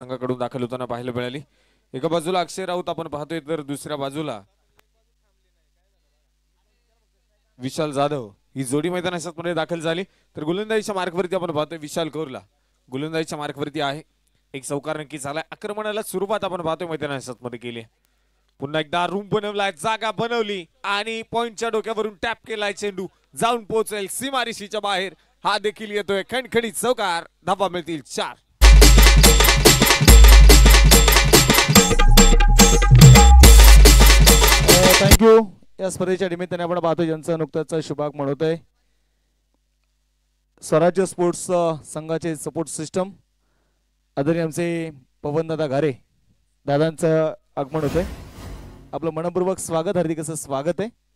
संघाकडून दाखल होताना पाहायला मिळाली। एका बाजूला अक्षय राऊत आपण पाहतोय तर दुसऱ्या बाजूला विशाल जाधव ही जोडी मैदानामध्ये दाखल झाली। तर गोलंदाजीच्या मार्कवरती आपण पाहतोय विशाल कौरला गोलंदाजीच्या मार्कवरती आहे। एक चौकार नक्की झालाय। आक्रमणाला सुरुवात आपण पाहतोय मैदानामध्ये केली। पुन्हा एकदा रूम बनवलाय, जागा बनवली आणि पॉइंटच्या डोक्यावरून टॅप केलाय, चेंडू जाऊन पोहोचेल सीमारेषेच्या बाहेर। हा देखील येतोय खणखणीत चौकार, धावा मिळतील 4। थँक्यू। या स्पर्धेच्या निमित्ताने आपण पाहतो ज्यांचं नुकताच शुभागमन होतोय स्वराज्य स्पोर्ट्स संघाचे सपोर्ट सिस्टम आदरणीय आमचे पवनदादा घारे दादांचं आगमन होतंय। आपलं मनपूर्वक स्वागत, हार्दिक असं स्वागत आहे।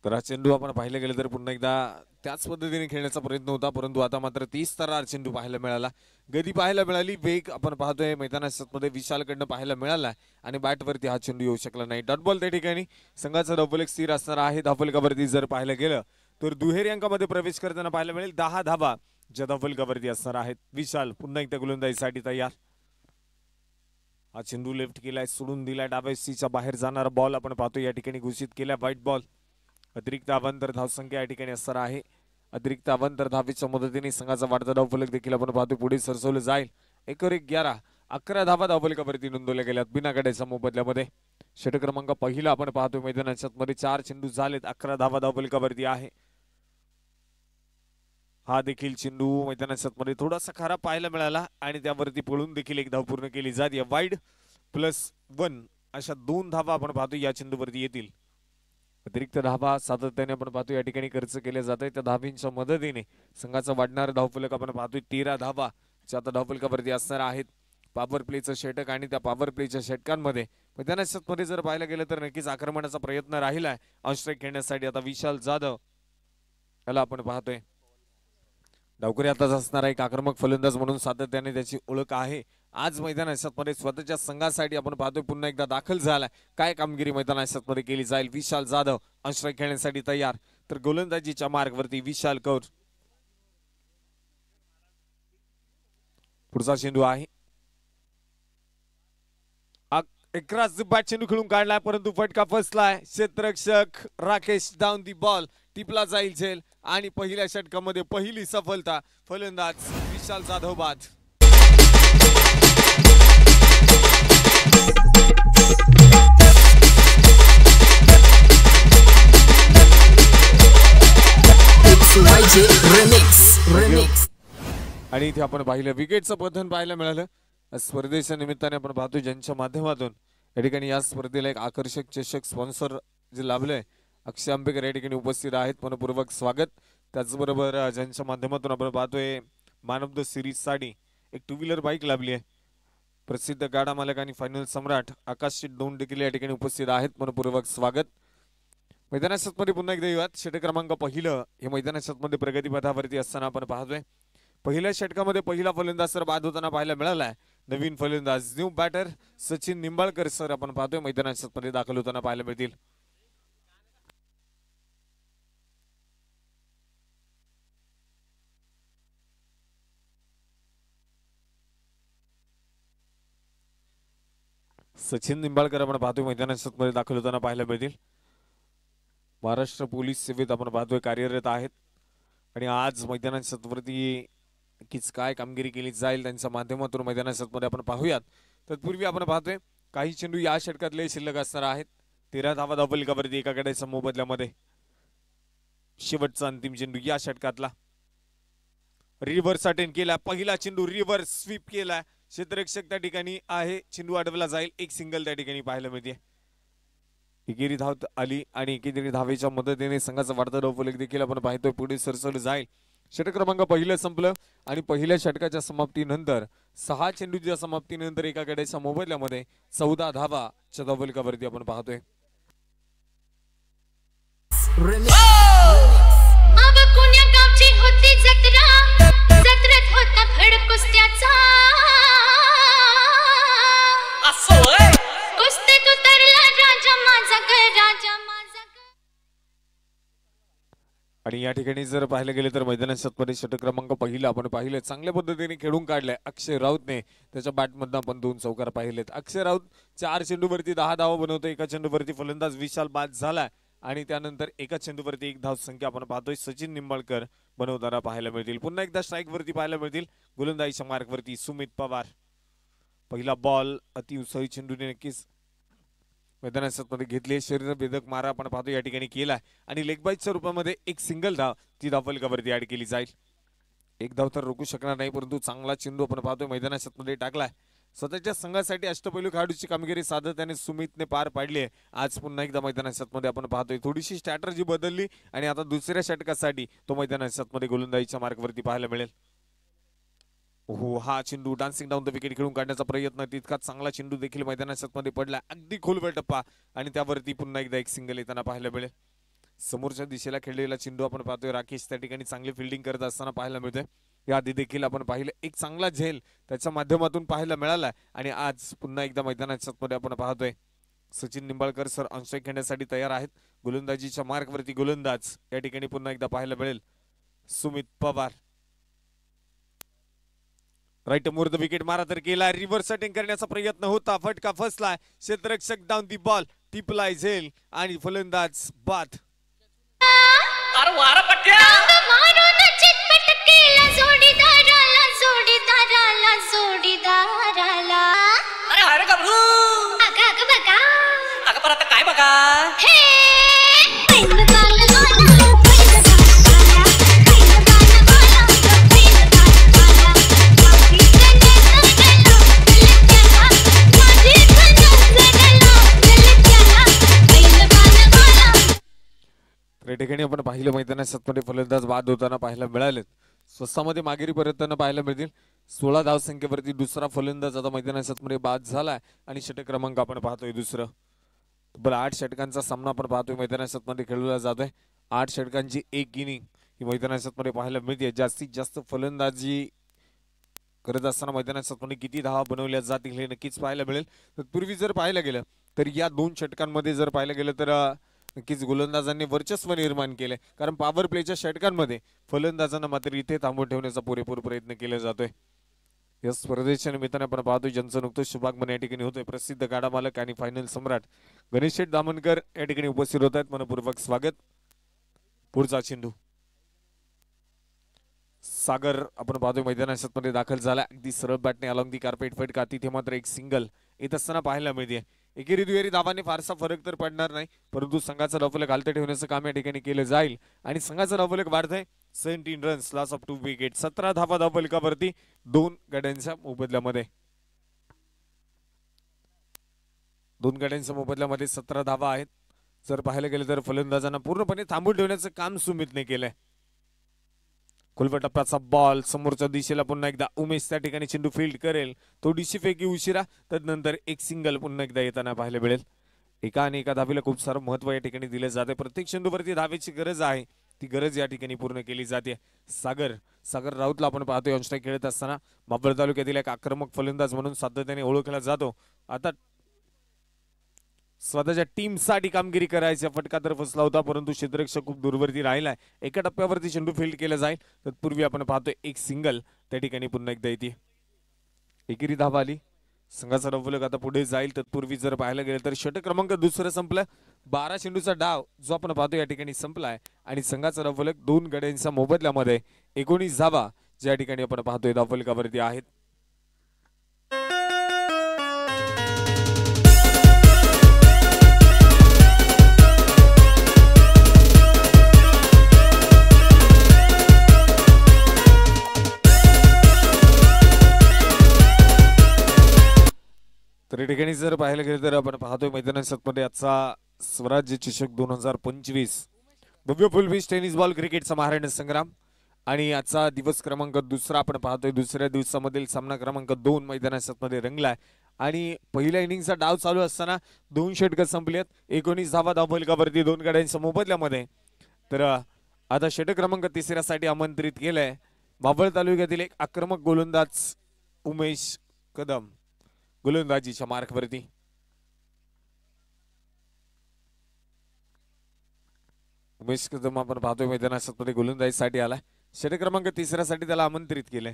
तर चेंडू आपण पाहिलं गेलं तर पुन्हा एकदा त्याच पद्धतीने खेळण्याचा प्रयत्न होता, परंतु आता मात्र 30 थरार चेंडू पाहायला मिळाला, गती पाहायला मिळाली, वेग आपण पाहतोय मैदानामध्ये विशालकडनं पाहायला मिळाला आणि बॅटवरती हा चेंडू येऊ शकला नाही। डॉट बॉल त्या ठिकाणी संघाचा डबल एक स्थिर असणार आहे। धावफलकावरती जर पाहायला गेलं तर दुहेरी अंकामध्ये प्रवेश करताना पाहायला मिळेल 10 धावा ज्या धावफलकावरती असणार आहेत। विशाल पुन्हा एकदा गोलंदाजीसाठी तयार। हा चेंडू लेफ्ट केलाय, सोडून दिलाय, डाव्या सीच्या बाहेर जाणारा बॉल आपण पाहतोय या ठिकाणी घोषित केला व्हाईट बॉल। अतिरिक्त अवांतर धावसंख्या या ठिकाणी असणार आहे। अतिरिक्त अवांतर धावेच्या मदतीने संघाचा वाढता धावफलक देखील आपण पाहतोय पुढे सरसवलं जाईल। 1-11 11 धावा धावफलकावरती नोंदवल्या गेल्यात बिना गड्याच्या मोबदल्यामध्ये। षटक क्रमांक पहिला आपण पाहतोय मैदानाच्या मध्ये 4 चेंडू झालेत, 11 धावा धावफलकावरती आहे। हा देखील चेंडू मैदानाच्या मध्ये थोडासा खराब पाहायला मिळाला आणि त्यावरती पळून देखील एक धाव पूर्ण केली जाते। वाईड +1 अशा 2 धावा आपण पाहतोय या चेंडूवरती येतील। अतिरिक्त धावा सातत्याने आपण पाहतोय या ठिकाणी खर्च केले जात आहे। त्या धावींच्या मदतीने संघाचा वाढणारा धावफलक आपण पाहतोय 13 धावा ज्या आता धावफलकावरती असणार आहेत। पॉवर प्लेचं षटक आणि त्या पॉवर प्लेच्या षटकांमध्ये मैदानाच्या मध्ये जर पाहायला गेलं तर नक्कीच आक्रमणाचा प्रयत्न राहिलाय ऑनस्ट्राइक खेळण्यासाठी। आता विशाल जाधव याला आपण पाहतोय डावकरी आताच असणारा एक आक्रमक फलंदाज म्हणून सातत्याने त्याची ओळख आहे। आज मैदानाच्या मध्ये स्वतःच्या संघासाठी आपण पाहतोय पुन्हा एकदा दाखल झालाय। काय कामगिरी मैदानाच्या मध्ये केली जाईल। विशाल जाधव ऑनस्ट्राइक खेळण्यासाठी तयार। तर गोलंदाजीच्या मार्गवरती विशाल कौर। पुढचा चेंडू आहे 11 बॅट चेंडू खेळून काढलाय, परंतु फटका फसलाय। क्षेत्ररक्षक राकेश डाऊन दी बॉल टिपला जाईल झेल आणि पहिल्या षटकामध्ये पहिली सफलता। फलंदाज विशाल जाधव बाद। आणि इथे आपण पाहिलं विकेटचं पतन पाहायला मिळालं। स्पर्धेच्या निमित्ताने आपण पाहतोय ज्यांच्या माध्यमातून या ठिकाणी या स्पर्धेला एक आकर्षक चषक स्पॉन्सर जे लाभलंय अक्षय आंबेकर या ठिकाणी उपस्थित आहेत, मनपूर्वक स्वागत। त्याचबरोबर ज्यांच्या माध्यमातून आपण पाहतोय मॅन ऑफ द सिरीज साठी एक 2 व्हीलर बाईक लाभली आहे। प्रसिद्ध गाडा मालक आणि फायनल सम्राट आकाश दोन देखील या ठिकाणी उपस्थित आहेत, मनपूर्वक स्वागत। मैदानाच्या मध्ये पुन्हा एकदा येऊयात। षटक क्रमांक पहिलं हे मैदानाच्या मध्ये प्रगतीपथावरती असताना आपण पाहतोय पहिल्या षटकामध्ये पहिला फलंदाज सर बाद होताना पाहायला मिळालाय। नवीन फलंदाज new batter Sachin Nimbalkar sir आपण पाहतोय मैदानाच्या मध्ये दाखल होताना पाहायला मिळतील। सचिन निंबाळकर आपण पाहतोय मैदानाच्या मध्ये दाखल होताना पाहायला मिळतील। महाराष्ट्र पोलीस सेवेत आपण पाहतोय कार्यरत आहेत आणि आज मैदानाच्या वरती नक्कीच काय कामगिरी केली जाईल त्यांच्या माध्यमातून मैदानाच्या मध्ये आपण पाहूयात। तत्पूर्वी आपण पाहतोय काही चेंडू या षटकातले शिल्लक असणार आहेत। 13 धावा धावफलकावरती एका गड्याच्या मोबदल्यामध्ये शेवटचा अंतिम चेंडू या षटकातला रिव्हर्स अटेम्प्ट केला। पहिला चेंडू रिव्हर्स स्वीप केला, क्षेत्ररक्षक त्या ठिकाणी आहे, चेंडू अडवला जाईल। एक सिंगल त्या ठिकाणी पाहायला मिळते। एकेरी धाव आली आणि एकेरी धावेच्या मदतीने संघाचा वाढता धावफलक देखील आपण पाहतोय पुढे सरसवलं जाईल। षटक क्रमांक पहिलं संपलं आणि पहिल्या षटकाच्या समाप्तीनंतर 6 चेंडूच्या समाप्तीनंतर एका गड्याच्या मोबदल्यामध्ये 14 धावा च्या धावफलकावरती आपण पाहतोय। जत्रेत होता फड कुस्त्याचा राजा माझा ग राजा माझा ग. आणि या ठिकाणी जर पाहायला गेले तर मैदानामध्ये षटक क्रमांक पहिला आपण पाहिले चांगल्या पद्धतीने खेळून काढलाय अक्षय राऊतने. त्याच्या बॅटमधनं आपण 2 चौकार पाहिलेत. अक्षय राऊत 4 चेंडूवरती 10 धावा बनवतो. एका चेंडूवरती फलंदाज विशाल बाद झालाय आणि त्यानंतर एका चेंडूवरती 1 धाव संख्या आपण पाहतोय सचिन निंबाळकर बनवताना पाहायला मिळतील. पुन्हा एकदा स्ट्राईक वरती पाहायला मिळतील. गोलंदाजीच्या मार्कवरती सुमित पवार. पहिला बॉल अति उत्साही चेंडूने नक्कीच मैदानामध्ये घेतले. शरीरभेदक मारा आपण पाहतो या ठिकाणी केलाय आणि लेग बाईटच्या रूपामध्ये एक सिंगल धाव ती धावफलकावरती ऍड केली जाईल. एक धाव तर रोखू शकणार नाही परंतु चांगला चेंडू आपण पाहतोय मैदानामध्ये टाकलाय. स्वतःच्या संघासाठी अष्टपैलू खेळाडूची कामगिरी सातत्याने सुमितने पार पाडली आहे. आज पुन्हा एकदा मैदानामध्ये आपण पाहतोय थोडीशी स्ट्रॅटर्जी बदलली आणि आता दुसऱ्या षटकासाठी तो मैदानामध्ये गोलंदाजीच्या मार्कवरती पाहायला मिळेल. हो, हा चेंडू डान्सिंग डाऊन द विकेट खेळून काढण्याचा प्रयत्न तितकाच चांगला चेंडू देखील मैदानामध्ये पडला. अगदी खोलवर टप्पा आणि त्यावरती पुन्हा एकदा एक सिंगल येताना पाहायला मिळेल. समोरच्या दिशेला खेळलेला चेंडू आपण पाहतोय राकेश त्या ठिकाणी चांगली फिल्डिंग करत असताना पाहायला मिळतोय. याआधी देखील आपण पाहिलं एक चांगला झेल त्याच्या माध्यमातून पाहायला मिळाला आणि आज पुन्हा एकदा मैदानामध्ये आपण पाहतोय सचिन निंबाळकर सर ऑनस्ट्राईक खेळण्यासाठी तयार आहेत. गोलंदाजीच्या मार्कवरती गोलंदाज या ठिकाणी पुन्हा एकदा पाहायला मिळेल Sumit Pawar. Right more the wicket मारा तर केला. रिव्हर्स सेटिंग करण्याचा प्रयत्न होता. फटका फसलाय. क्षेत्ररक्षक डाऊन दी बॉल टिपलाय झेल आणि फलंदाज बाद. अरे वारा पट्ट्या मारून चितपट केला जोडीदाराला जोडीदाराला जोडीदाराला. अरे अरे गबरू अगं अगं बघा अगं पर आता काय बघा हे पैन बाल बाला पैन बाला पैन बाल बाला पैन बाला माझी कन्या जगला ललक्याला माझी कन्या जगला ललक्याला पैन बाल बाला. या ठिकाणी आपण पाहिलं मैदानामध्ये फलंदाज बाद होताना पाहायला मिळालेत. स्वस्तामध्ये माघेरी परतताना पाहायला मिळतील. 16 धाव संख्येवरती दुसरा फलंदाज आता मैदानामध्ये बाद झालाय आणि षटक क्रमांक आपण पाहतोय दुसरं. तब्बल 8 षटकांचा सामना आपण पाहतोय मैदानामध्ये खेळवला जातोय. 8 षटकांची एक इनिंग ही मैदानामध्ये पाहायला मिळते. जास्तीत जास्त फलंदाजी करत असताना मैदानामध्ये किती धावा बनवल्या जातील हे नक्कीच पाहायला मिळेल. तत्पूर्वी जर पाहायला गेलं तर या 2 षटकांमध्ये जर पाहायला गेलं तर नक्कीच गोलंदाजांनी वर्चस्व निर्माण केले. कारण पॉवर प्लेच्या षटकांमध्ये फलंदाजांना मात्र इथे थांबवून ठेवण्याचा पुरेपूर प्रयत्न केला जातोय. या स्पर्धेच्या निमित्ताने आपण पाहतोय ज्यांचं नुकतंच शुभागमन या ठिकाणी होतोय प्रसिद्ध गाडा मालक आणि फायनल सम्राट गणेश शेठ दामनकर या ठिकाणी उपस्थित होत आहेत. मनपूर्वक स्वागत. पुढचा चेंडू सागर आपण पाहतोय मैदानामध्ये दाखल झाला. अगदी सरळ बॅटने अलॉंग दी कार्पेट फटका तिथे मात्र एक सिंगल येत असताना पाहायला मिळते. एकेरी दुहेरी धावांनी फारसा फरक तर पडणार नाही परंतु संघाचा धावफलक हालत ठेवण्याचं काम या ठिकाणी केलं जाईल आणि संघाचा धावफलक वाढतंय 17 रन्स लॉस ऑफ 2 विकेट. 17 धावा धावफलकावरती 2 गड्यांच्या मोबदल्यामध्ये 2 गड्यांच्या मोबदल्यामध्ये 17 धावा आहेत. जर पाहायला गेलं तर फलंदाजांना पूर्णपणे थांबून ठेवण्याचं काम सुमितने केलंय. खुलवा टप्प्याचा बॉल समोरच्या दिशेला पुन्हा एकदा उमेश त्या ठिकाणी चेंडू फील्ड करेल. थोडीशी फेकी उशिरा तदनंतर एक सिंगल पुन्हा एकदा येताना पाहायला मिळेल. एका आणि एका धावेला खूप सारं महत्व या ठिकाणी दिलं जाते. प्रत्येक चेंडूवरती धावेची गरज आहे ती गरज या ठिकाणी पूर्ण केली जाते. सागर राऊतला आपण पाहतोय ऑनस्ट्राईक खेळत असताना माबळ तालुक्यातील एक आक्रमक फलंदाज म्हणून सातत्याने ओळखला जातो. आता स्वतःच्या टीमसाठी कामगिरी करायचा फटका तर फसला होता परंतु क्षेत्ररक्षक खूप दूरवरती राहिलाय. एका टप्प्यावरती चेंडू फील्ड केला जाईल तत्पूर्वी आपण पाहतोय एक सिंगल त्या ठिकाणी पुन्हा एकदा येते. एकेरी धावा आली. संघाचा धावफलक आता पुढे जाईल. तत्पूर्वी जर पाहायला गेलं तर षटक क्रमांक दुसरं संपलं. 12 चेंडूचा डाव जो आपण पाहतोय या ठिकाणी संपलाय आणि संघाचा धावफलक 2 गड्यांच्या मोबदल्यामध्ये 19 धावा ज्या ठिकाणी आपण पाहतोय धावफलकावरती आहेत. तर या ठिकाणी जर पाहायला गेलं तर आपण पाहतोय मैदानामध्ये आजचा स्वराज्य चषक 2025 भव्य फुलफिश टेनिस बॉल क्रिकेटचा महाराष्ट्र संग्राम आणि आजचा दिवस क्रमांक दुसरा आपण पाहतोय. दुसऱ्या दिवसामधील सामना क्रमांक 2 मैदानामध्ये रंगलाय आणि पहिल्या इनिंगचा डाव चालू असताना 2 षटकं संपली आहेत. 19 धावा धावफलकावरती 2 गड्यांच्या मोबदल्यामध्ये. तर आता षटक क्रमांक तिसऱ्यासाठी आमंत्रित केलंय मावळ तालुक्यातील एक आक्रमक गोलंदाज उमेश कदम गोलंदाजीच्या मार्कवरती. उमेश कदम आपण पाहतोय मैदानात मध्ये गोलंदाजीसाठी आलाय. षटक क्रमांक 3 साठी त्याला आमंत्रित केलंय.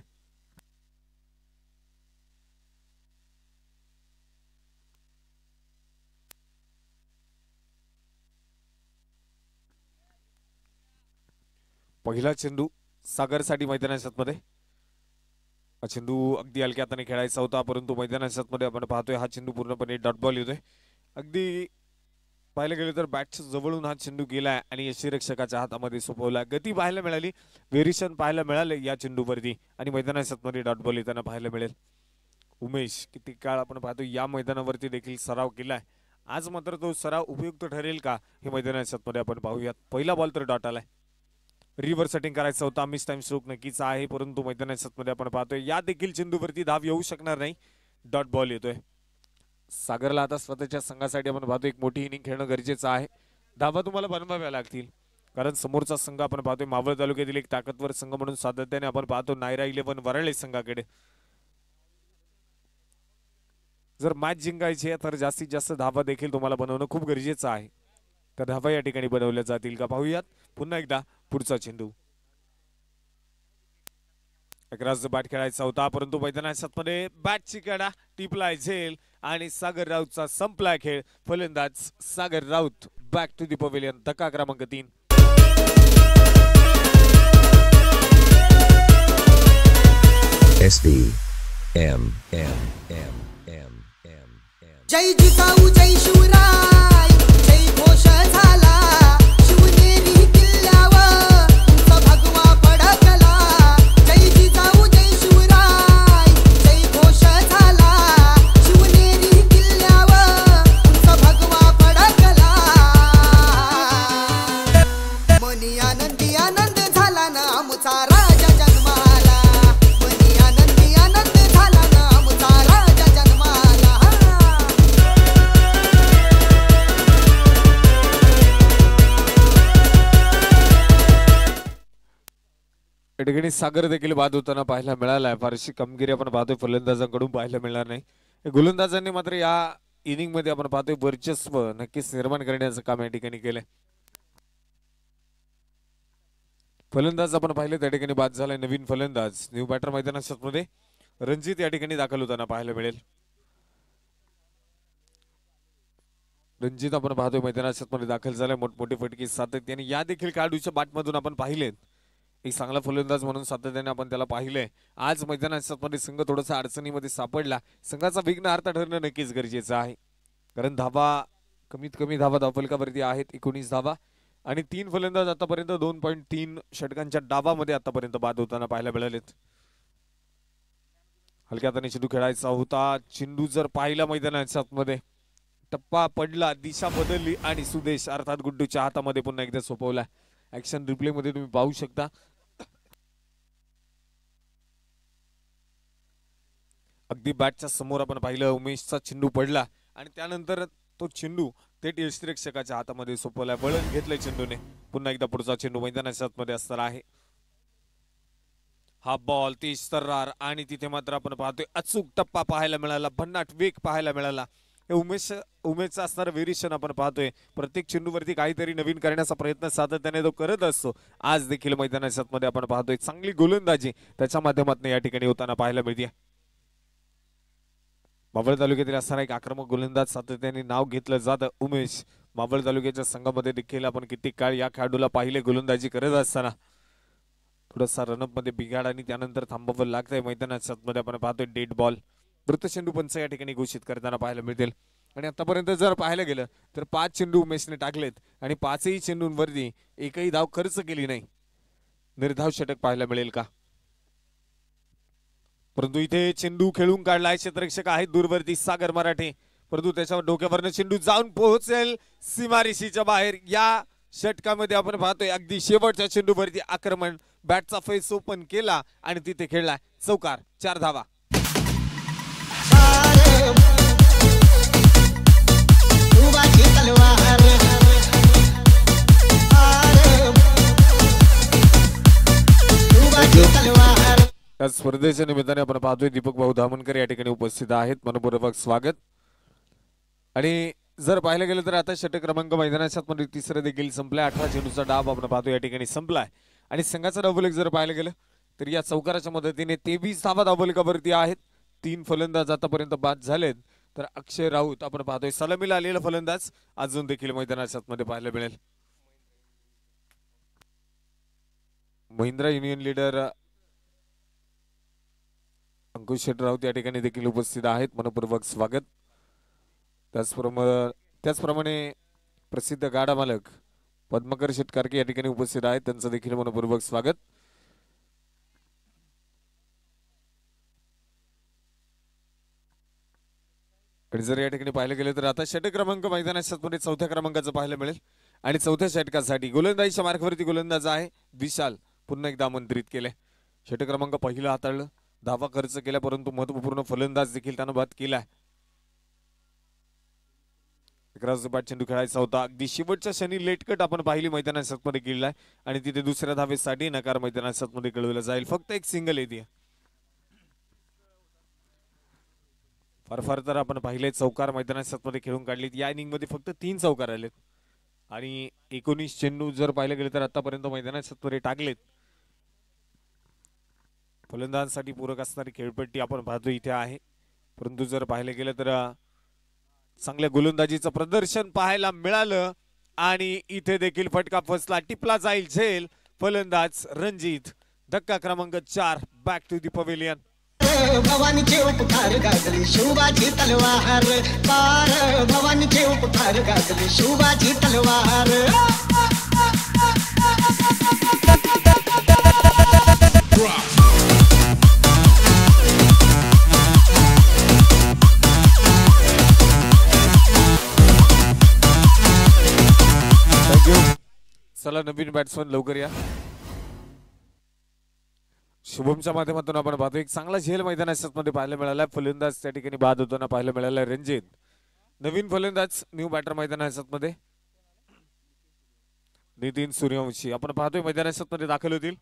पहिला चेंडू सागरसाठी मैदानात मध्ये. हा चेंडू अगदी हलक्या हाताने खेळायचा होता, परंतु मैदानात मध्ये आपण पाहतोय हा चेंडू पूर्णपणे डॉट बॉल येतोय. अगदी पाहिलं गेलं तर बॅटच्या जवळून हा चेंडू गेलाय आणि यष्टीरक्षकाच्या हातामध्ये सोपवला. गती पाहायला मिळाली, व्हेरिएशन पाहायला मिळाले या चेंडूवरती आणि मैदानात मध्ये डॉट बॉल येताना पाहायला मिळेल. उमेश किती काळ आपण पाहतो या मैदानावरती देखील सराव केलाय. आज मात्र तो सराव उपयुक्त ठरेल का हे मैदानात मध्ये आपण पाहूयात. पहिला बॉल तर डॉट आलाय. रिव्हर्स सेटिंग करायचं होता, मिस टाइम स्ट्रोक नक्कीच आहे, परंतु मैदानात मध्ये आपण पाहतोय या देखील चेंडूवरती धाव येऊ शकणार नाही. डॉट बॉल येतोय. सागरला आता स्वतःच्या संघासाठी आपण पाहतो एक मोठी इनिंग खेळणं गरजेचं आहे. धावा तुम्हाला बनवाव्या लागतील, कारण समोरचा संघ आपण पाहतोय मावळ तालुक्यातील एक ताकदवर संघ म्हणून सातत्याने आपण पाहतो नायरा 11 वरळी संघाकडे. जर मॅच जिंकायची आहे तर जास्तीत जास्त धावा देखील तुम्हाला बनवणं खूप गरजेचं आहे. तर धावा या ठिकाणी बनवल्या जातील का पाहूयात. पुन्हा एकदा पुढचा चेंडू. अकराच बॅट खेळायचा होता, परंतु मैदानात मध्ये बॅटची कडा टिपलाय झेल आणि सागर राऊतचा संपलाय खेळ. फलंदाज Sagar Raut back to the pavilion. धक्का क्रमांक 3. जय जिजाऊ जय शिवराय जय घोष झाला शिवनेरी किल्ल्यावर तुमचा भगवा फडकला. जय जिजाऊ जय शिवराय जय घोष झाला शिवनेरी किल्ल्यावर तुमचा भगवा फडकला. मनी आनंदी आनंद झाला ना आमचा राजा जन्माला. मनी आनंदी आनंद झाला ना आमचा राजा जन्माला. या ठिकाणी सागर देखील बाद होताना पाहायला मिळालाय. फारशी कामगिरी आपण पाहतोय फलंदाजांकडून पाहायला मिळणार नाही. गोलंदाजांनी मात्र या इनिंग मध्ये आपण पाहतोय वर्चस्व नक्कीच निर्माण करण्याचं काम या ठिकाणी केलंय. फलंदाज आपण पाहिले त्या ठिकाणी बाद झालाय. नवीन फलंदाज न्यू बॅटर मैदानात मध्ये रणजित या ठिकाणी दाखल होताना पाहायला मिळेल. रणजित आपण पाहतोय मैदानात मध्ये दाखल झालाय. मोठमोठी फटकी सातत्याने या देखील खेळाडूच्या बॅटमधून आपण पाहिलेत. एक चांगला फलंदाज म्हणून सातत्याने आपण त्याला पाहिलंय. आज मैदानात मध्ये संघ थोडासा अडचणीमध्ये सापडला. संघाचा विघ्नहर्ता ठरणं नक्कीच गरजेचं आहे, कारण धावा कमीत कमी धावा धावफलकावरती आहेत 19 धावा आणि 3 फलंदाज आतापर्यंत 2.3 षटकांच्या डावामध्ये आतापर्यंत बाद होताना पाहायला मिळालेत. हलक्या हाताने चेंडू खेळायचा होता. चेंडू जर पाहिला मैदानात मध्ये टप्पा पडला, दिशा बदलली आणि सुदेश अर्थात गुड्डूच्या हातामध्ये पुन्हा एकदा सोपवला. ऍक्शन रिप्ले मध्ये तुम्ही पाहू शकता. अगदी बॅटच्या समोर आपण पाहिलं उमेशचा चेंडू पडला आणि त्यानंतर तो चेंडू थेट यष्टीरक्षकाच्या हातामध्ये सोपवला. वळण घेतलंय चेंडूने. पुन्हा एकदा पुढचा चेंडू मैदानाच्या मध्ये असणार आहे. हा बॉल तेज तर्रार आणि तिथे मात्र आपण पाहतोय अचूक टप्पा पाहायला मिळाला, भन्नाट वेग पाहायला मिळाला. उमेशचं असणारं व्हेरिएशन आपण पाहतोय. प्रत्येक चेंडूवरती काहीतरी नवीन करण्याचा प्रयत्न सातत्याने तो करत असतो. आज देखील मैदानाच्या मध्ये आपण पाहतोय चांगली गोलंदाजी त्याच्या माध्यमातून या ठिकाणी होताना पाहायला मिळते. मावळ तालुक्यातील असणारा एक आक्रमक गोलंदाज सातत्याने नाव घेतलं जातं उमेश. मावळ तालुक्याच्या संघामध्ये देखील आपण किती काळ या खेळाडूला पाहिले गोलंदाजी करत असताना. थोडासा रनअप मध्ये बिघाड आणि त्यानंतर थांबावं लागतंय. मैदानाच्या मध्ये आपण पाहतोय डेड बॉल. मृत चेंडू पंच या ठिकाणी घोषित करताना पाहायला मिळतील. आणि आतापर्यंत जर पाहायला गेलं तर 5 चेंडू उमेशने टाकलेत आणि 5ही चेंडूंवरती एकही धाव खर्च केली नाही. निर्धाव षटक पाहायला मिळेल का? परंतु इथे चेंडू खेळून काढलाय. क्षेत्ररक्षक आहेत दूरवरती सागर मराठे, परंतु त्याच्यावर डोक्यावरनं चेंडू जाऊन पोहोचेल सीमारेषेच्या बाहेर. या षटकामध्ये आपण पाहतोय अगदी शेवटच्या चेंडूवरती आक्रमण. बॅटचा फेस ओपन केला आणि तिथे खेळलाय चौकार. 4 धावा. या स्पर्धेच्या निमित्ताने आपण पाहतोय दीपक भाऊ धामणकर या ठिकाणी उपस्थित आहेत. मनपूर्वक स्वागत. आणि जर पाहिलं गेलं तर आता षटक क्रमांक मैदानाच्या मध्ये तिसरं देखील संपलाय. 18 चेंडूचा डाव आपण पाहतो या ठिकाणी संपलाय आणि संघाचा डावफलक जर पाहिलं गेलं तर या चौकाराच्या मदतीने 23 धावा डावफलकावरती आहेत. 3 फलंदाज आतापर्यंत बाद झालेत. तर अक्षय राऊत आपण पाहतोय सलामीला आलेला फलंदाज अजून देखील मैदानाच्या मध्ये पाहायला मिळेल. महिंद्रा युनियन लीडर अंकुश शेट राऊत या ठिकाणी देखील उपस्थित आहेत. मनपूर्वक स्वागत. त्याचप्रमाणे प्रसिद्ध गाडा मालक पद्मकर शेटकारके या ठिकाणी उपस्थित आहेत. त्यांचं देखील मनपूर्वक स्वागत. आणि जर या ठिकाणी पाहिलं गेलं तर आता षटक क्रमांक मैदानाच्या मध्ये चौथ्या क्रमांकाचं पाहायला मिळेल आणि चौथ्या षटकासाठी गोलंदाजीच्या मार्गावरती गोलंदाज आहे विशाल. पुन्हा एकदा आमंत्रित केले. षटक क्रमांक पहिलं हाताळलं, धावा खर्च केला, परंतु महत्वपूर्ण फलंदाज देखील त्यानं बाद केलाय. 11 बाद चेंडू खेळायचा होता. अगदी शेवटच्या क्षणी लेटकट आपण पाहिली मैदानाच्या मध्ये केलाय आणि तिथे दुसऱ्या धावेसाठी नकार मैदानाच्या मध्ये कळवला जाईल. फक्त एक सिंगल येते. फार तर आपण पाहिले चौकार मैदानाच्या मध्ये खेळून काढलीत. या इनिंग मध्ये फक्त 3 चौकार आलेत आणि 19 चेंडू जर पाहिलं गेलं तर आतापर्यंत मैदानाच्या मध्ये टाकलेत. फलंदाजांसाठी पूरक असणारी खेळपट्टी आपण पाहतो इथे आहे. परंतु जर पाहिलं गेलं तर चांगल्या गोलंदाजीचं प्रदर्शन पाहायला मिळालं आणि इथे देखील फटका फसला. टिपला जाईल झेल. फलंदाज रणजित. धक्का क्रमांक 4. Back to the pavilion. भवानीचे उपकार गाजले शिवाजी तलवार पार. भवानीचे उपकार गाजले शिवाजी तलवार. थँक्यू. चला नवीन बॅट्समन लवकर या. शुभमच्या माध्यमातून आपण पाहतो एक चांगला झेल मैदानाच्या मध्ये पाहायला मिळाला. फलंदाज त्या ठिकाणी बाद होताना पाहायला मिळाला रणजित. नवीन फलंदाज न्यू बॅटर मैदानाच्या मध्ये नितीन सूर्यवंशी आपण पाहतोय मैदानाच्या मध्ये दाखल होतील.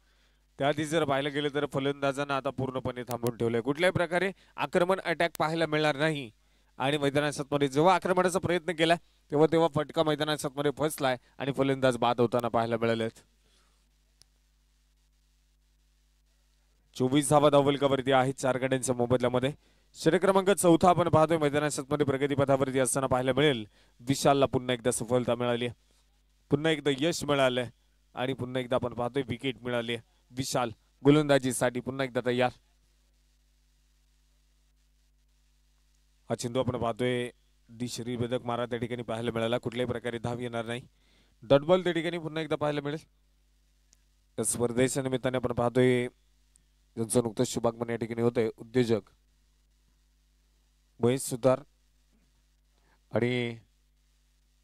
त्याआधी जर पाहिलं गेलं तर फलंदाजांना आता पूर्णपणे थांबवून ठेवलंय. कुठल्याही प्रकारे आक्रमण अटॅक पाहायला मिळणार नाही आणि मैदानाच्या मध्ये जेव्हा आक्रमणाचा प्रयत्न केला तेव्हा फटका मैदानाच्या मध्ये फसलाय आणि फलंदाज बाद होताना पाहायला मिळालेत. 24 धावा धावफलकावरती आहेत 4 गड्यांच्या मोबदल्यामध्ये. षटक क्रमांक 4 आपण पाहतोय मैदानाच्या मध्ये प्रगतीपथावरती असताना पाहायला मिळेल. विशालला पुन्हा एकदा सफलता मिळाली, पुन्हा एकदा यश मिळालंय आणि पुन्हा एकदा आपण पाहतोय विकेट मिळाली. विशाल गोलंदाजीसाठी पुन्हा एकदा तयार. हा चेंडू आपण पाहतोय शरीरभेदक मारा त्या ठिकाणी पाहायला मिळाला. कुठल्याही प्रकारे धाव येणार नाही. डॉट बॉल त्या ठिकाणी पुन्हा एकदा पाहायला मिळेल. त्या स्पर्धेच्या निमित्ताने आपण पाहतोय ज्यांचं नुकतंच शुभागमन या ठिकाणी होतंय उद्योजक महेश सुतार आणि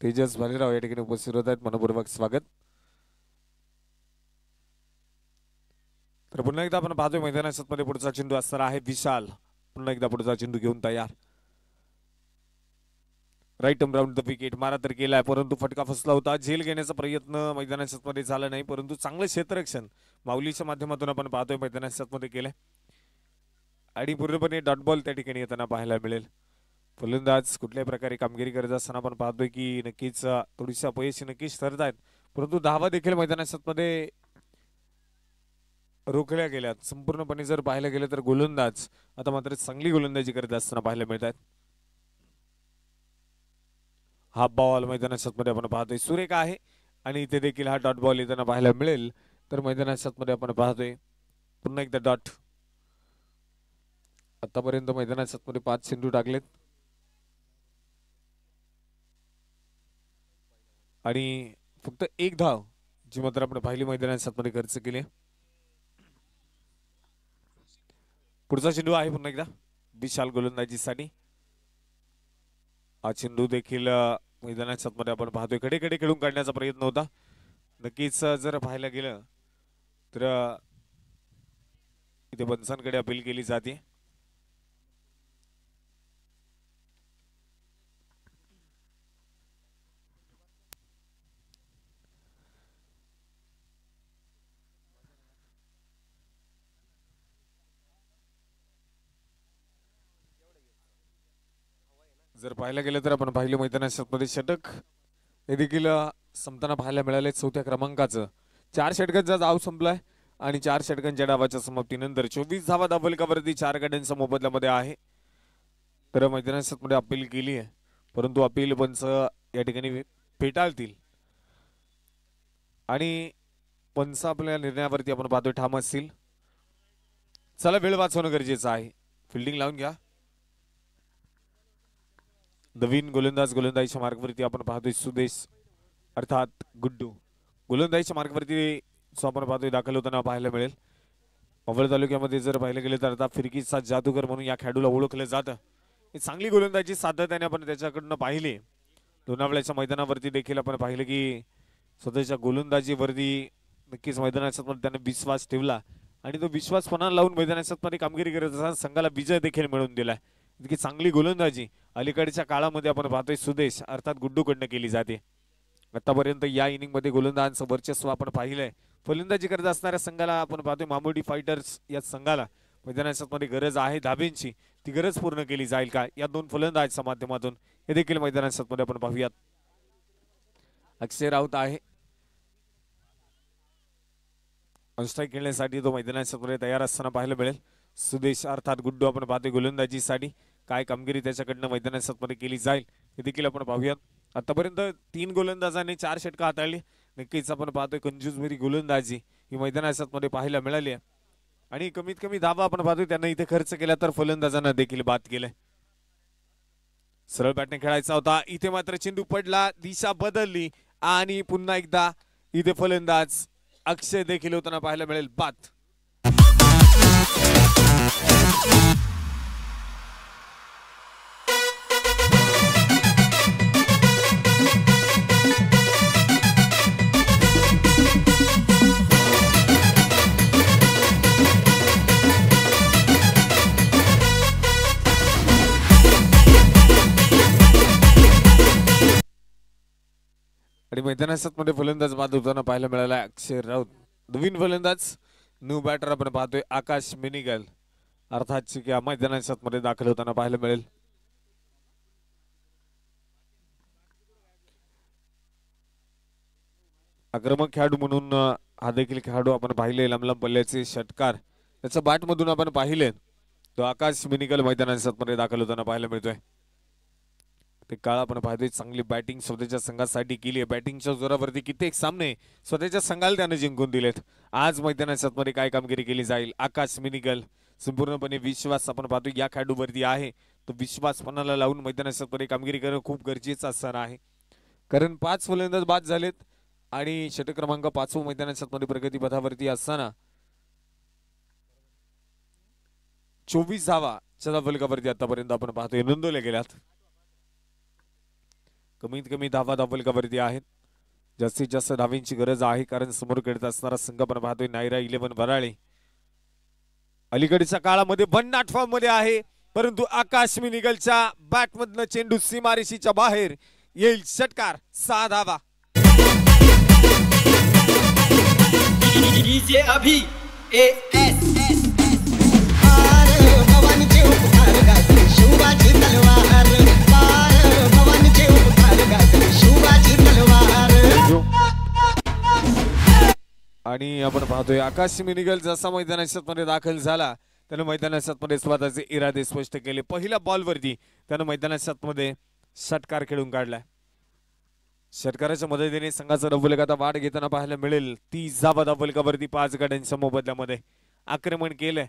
तेजस भालेराव या ठिकाणी उपस्थित होत आहेत. मनपूर्वक स्वागत. तर पुन्हा एकदा आपण पाहतोय मैदानाच्या मध्ये पुढचा चेंडू असणार आहे विशाल. पुन्हा एकदा पुढचा चेंडू घेऊन तयार. राईट राऊंड द विकेट मारा तर केलाय परंतु फटका फसला होता. झेल घेण्याचा प्रयत्न मैदानाच्या मध्ये झाला नाही परंतु चांगलं क्षेत्ररक्षण माऊलीच्या माध्यमातून आपण पाहतोय मैदानाच्या मध्ये केलंय आणि पूर्णपणे डॉट बॉल त्या ठिकाणी येताना पाहायला मिळेल. फलंदाज कुठल्याही प्रकारे कामगिरी करत असताना आपण पाहतोय की नक्कीच थोडीशी अपयशी नक्कीच ठरत आहेत परंतु धावा देखील मैदानाच्या मध्ये रोखल्या गेल्यात. संपूर्णपणे जर पाहायला गेलं तर गोलंदाज आता मात्र चांगली गोलंदाजी करत असताना पाहायला मिळत आहेत. हा बॉल मैदानाच्या मध्ये आपण पाहतोय सुरेख आहे आणि इथे देखील हा डॉट बॉल येताना पाहायला मिळेल. तर मैदानाच्या मध्ये आपण पाहतोय पुन्हा एकदा डॉट. आतापर्यंत मैदानाच्या मध्ये 5 चेंडू टाकलेत आणि फक्त 1 धाव जी मात्र आपण पाहिली मैदानाच्या मध्ये खर्च केली. पुढचा चेंडू आहे पुन्हा एकदा विशाल गोलंदाजीसाठी. हा चेंडू देखील मैदानाच्या मध्ये आपण पाहतोय कडे कडे खेळून काढण्याचा प्रयत्न होता. नक्कीच जर पाहायला गेलं तर इथे पंचांकडे अपील केली जाते. जर पाहायला गेलं तर आपण पाहिलं मैदानामध्ये षटक हे देखील संपताना पाहायला मिळाले 4थ्या क्रमांकाचं. 4 षटकांचा डाव संपलाय आणि 4 षटकांच्या डावाच्या समाप्तीनंतर 24 धावा धावफलकावरती 4 गड्यांच्या मोबदल्यामध्ये आहे. तर मैदानामध्ये अपील केली आहे, परंतु अपील पंच या ठिकाणी फेटाळतील आणि पंच आपल्या निर्णयावरती आपण पाहतोय ठाम असतील. चला, वेळ वाचवणं गरजेचं आहे. फिल्डिंग लावून घ्या. नवीन गोलंदाजीच्या मार्गावरती आपण पाहतोय सुदेश अर्थात गुड्डू. गोलंदाजीच्या मार्गावरती आपण पाहतोय दाखल होताना पाहायला मिळेल. मावळ तालुक्यामध्ये जर पाहिलं गेलं तर आता फिरकीचा जादूगर म्हणून या खेळाडूला ओळखलं जातं. चांगली गोलंदाजी सातत्याने आपण त्याच्याकडनं पाहिली. लोणावळ्याच्या मैदानावरती देखील आपण पाहिलं की स्वतःच्या गोलंदाजीवरती नक्कीच मैदानात त्याने विश्वास ठेवला आणि तो विश्वास पणा लावून मैदानात कामगिरी करत असताना संघाला विजय देखील मिळवून दिलाय. इतकी चांगली गोलंदाजी अलीकडच्या काळामध्ये आपण पाहतोय सुदेश अर्थात गुड्डूकडनं केली जाते. आतापर्यंत या इनिंग मध्ये गोलंदाजांचं वर्चस्व आपण पाहिलंय. फलंदाजी करत असणाऱ्या संघाला आपण पाहतोय मामुडी फायटर्स या संघाला मैदानात गरज आहे धाब्यांची, ती गरज पूर्ण केली जाईल का या दोन फलंदाजांच्या माध्यमातून हे देखील मैदानात आपण पाहूयात. अक्षय राऊत आहे ऑनस्ट्राईक खेळण्यासाठी, तो मैदानात तयार असताना पाहायला मिळेल. सुदेश अर्थात गुड्डू आपण पाहतोय गोलंदाजीसाठी काय कामगिरी त्याच्याकडनं मैदानात केली जाईल हे देखील आपण पाहूयात. आतापर्यंत 3 गोलंदाजांनी 4 षटकं हाताळली. नक्कीच आपण पाहतोय कंजूसभरी गोलंदाजी ही मैदानात पाहायला मिळाली आहे आणि कमीत कमी धावा आपण पाहतोय त्यांना इथे खर्च केला तर फलंदाजांना देखील बाद केलंय. सरळ बॅटने खेळायचा होता, इथे मात्र चेंडू पडला, दिशा बदलली आणि पुन्हा एकदा इथे फलंदाज अक्षय देखील होताना पाहायला मिळेल बाद. आणि मैदानात फलंदाज बाद होताना पाहायला मिळाला अक्षय राऊत. नवीन फलंदाज न्यू बॅटर आपण पाहतोय आकाश मिनिगल अर्थात या मैदानात दाखल होताना पाहायला मिळेल. आक्रमक खेळाडू म्हणून हा देखील खेळाडू आपण पाहिले लांब लांब पल्ल्याचे षटकार त्याच्या बॅट मधून आपण पाहिले तो आकाश मिनिगल मैदानात दाखल होताना पाहायला मिळतोय. ते काळ आपण पाहतोय चांगली बॅटिंग स्वतःच्या संघासाठी केली आहे. बॅटिंगच्या जोरावरती कित्येक सामने स्वतःच्या संघाला त्याने जिंकून दिलेत. आज मैदानात काय कामगिरी केली जाईल. आकाश मिनिगल संपूर्णपणे विश्वास आपण पाहतोय या खेळाडूवरती आहे. तो विश्वास पणाला लावून मैदानात कामगिरी करणं खूप गरजेचं असणार आहे, कारण 5 फलंदाज बाद झालेत आणि षटक क्रमांक 5 मैदानात प्रगती पथावरती असताना 24 धावा फलकावरती आतापर्यंत आपण पाहतोय नोंदवल्या गेल्यात. कमीत कमी धावा फलकावरती आहेत. जास्तीत जास्त धावींची गरज आहे, कारण समोर खेळत असणारा संघ आपण पाहतोय नायरा 11 वराळे अलीकडच्या काळामध्ये भन्नाट फॉर्म मध्ये आहे, परंतु आकाश मिनिगलच्या बॅट मधनं चेंडू सीमारेषेच्या बाहेर येईल. षटकार 6 धावा. डीजे अभी AS भवानीचे उपकार गाजले शिवाजी तलवार, पार भवानीचे उपकार गाजले शिवाजी तलवार. आणि आपण पाहतोय आकाश मिनिगल जसा मैदानात दाखल झाला त्यानं मैदानात स्वतःचे इरादे स्पष्ट केले. पहिल्या बॉलवरती त्यानं मैदानात षटकार खेळून काढलाय. षटकाराच्या मदतीने संघाचा धावफलक आता वाढ घेताना पाहायला मिळेल. 30 धावा धावफलकावरती 5 गड्यांच्या मोबदल्यामध्ये आक्रमण केलंय.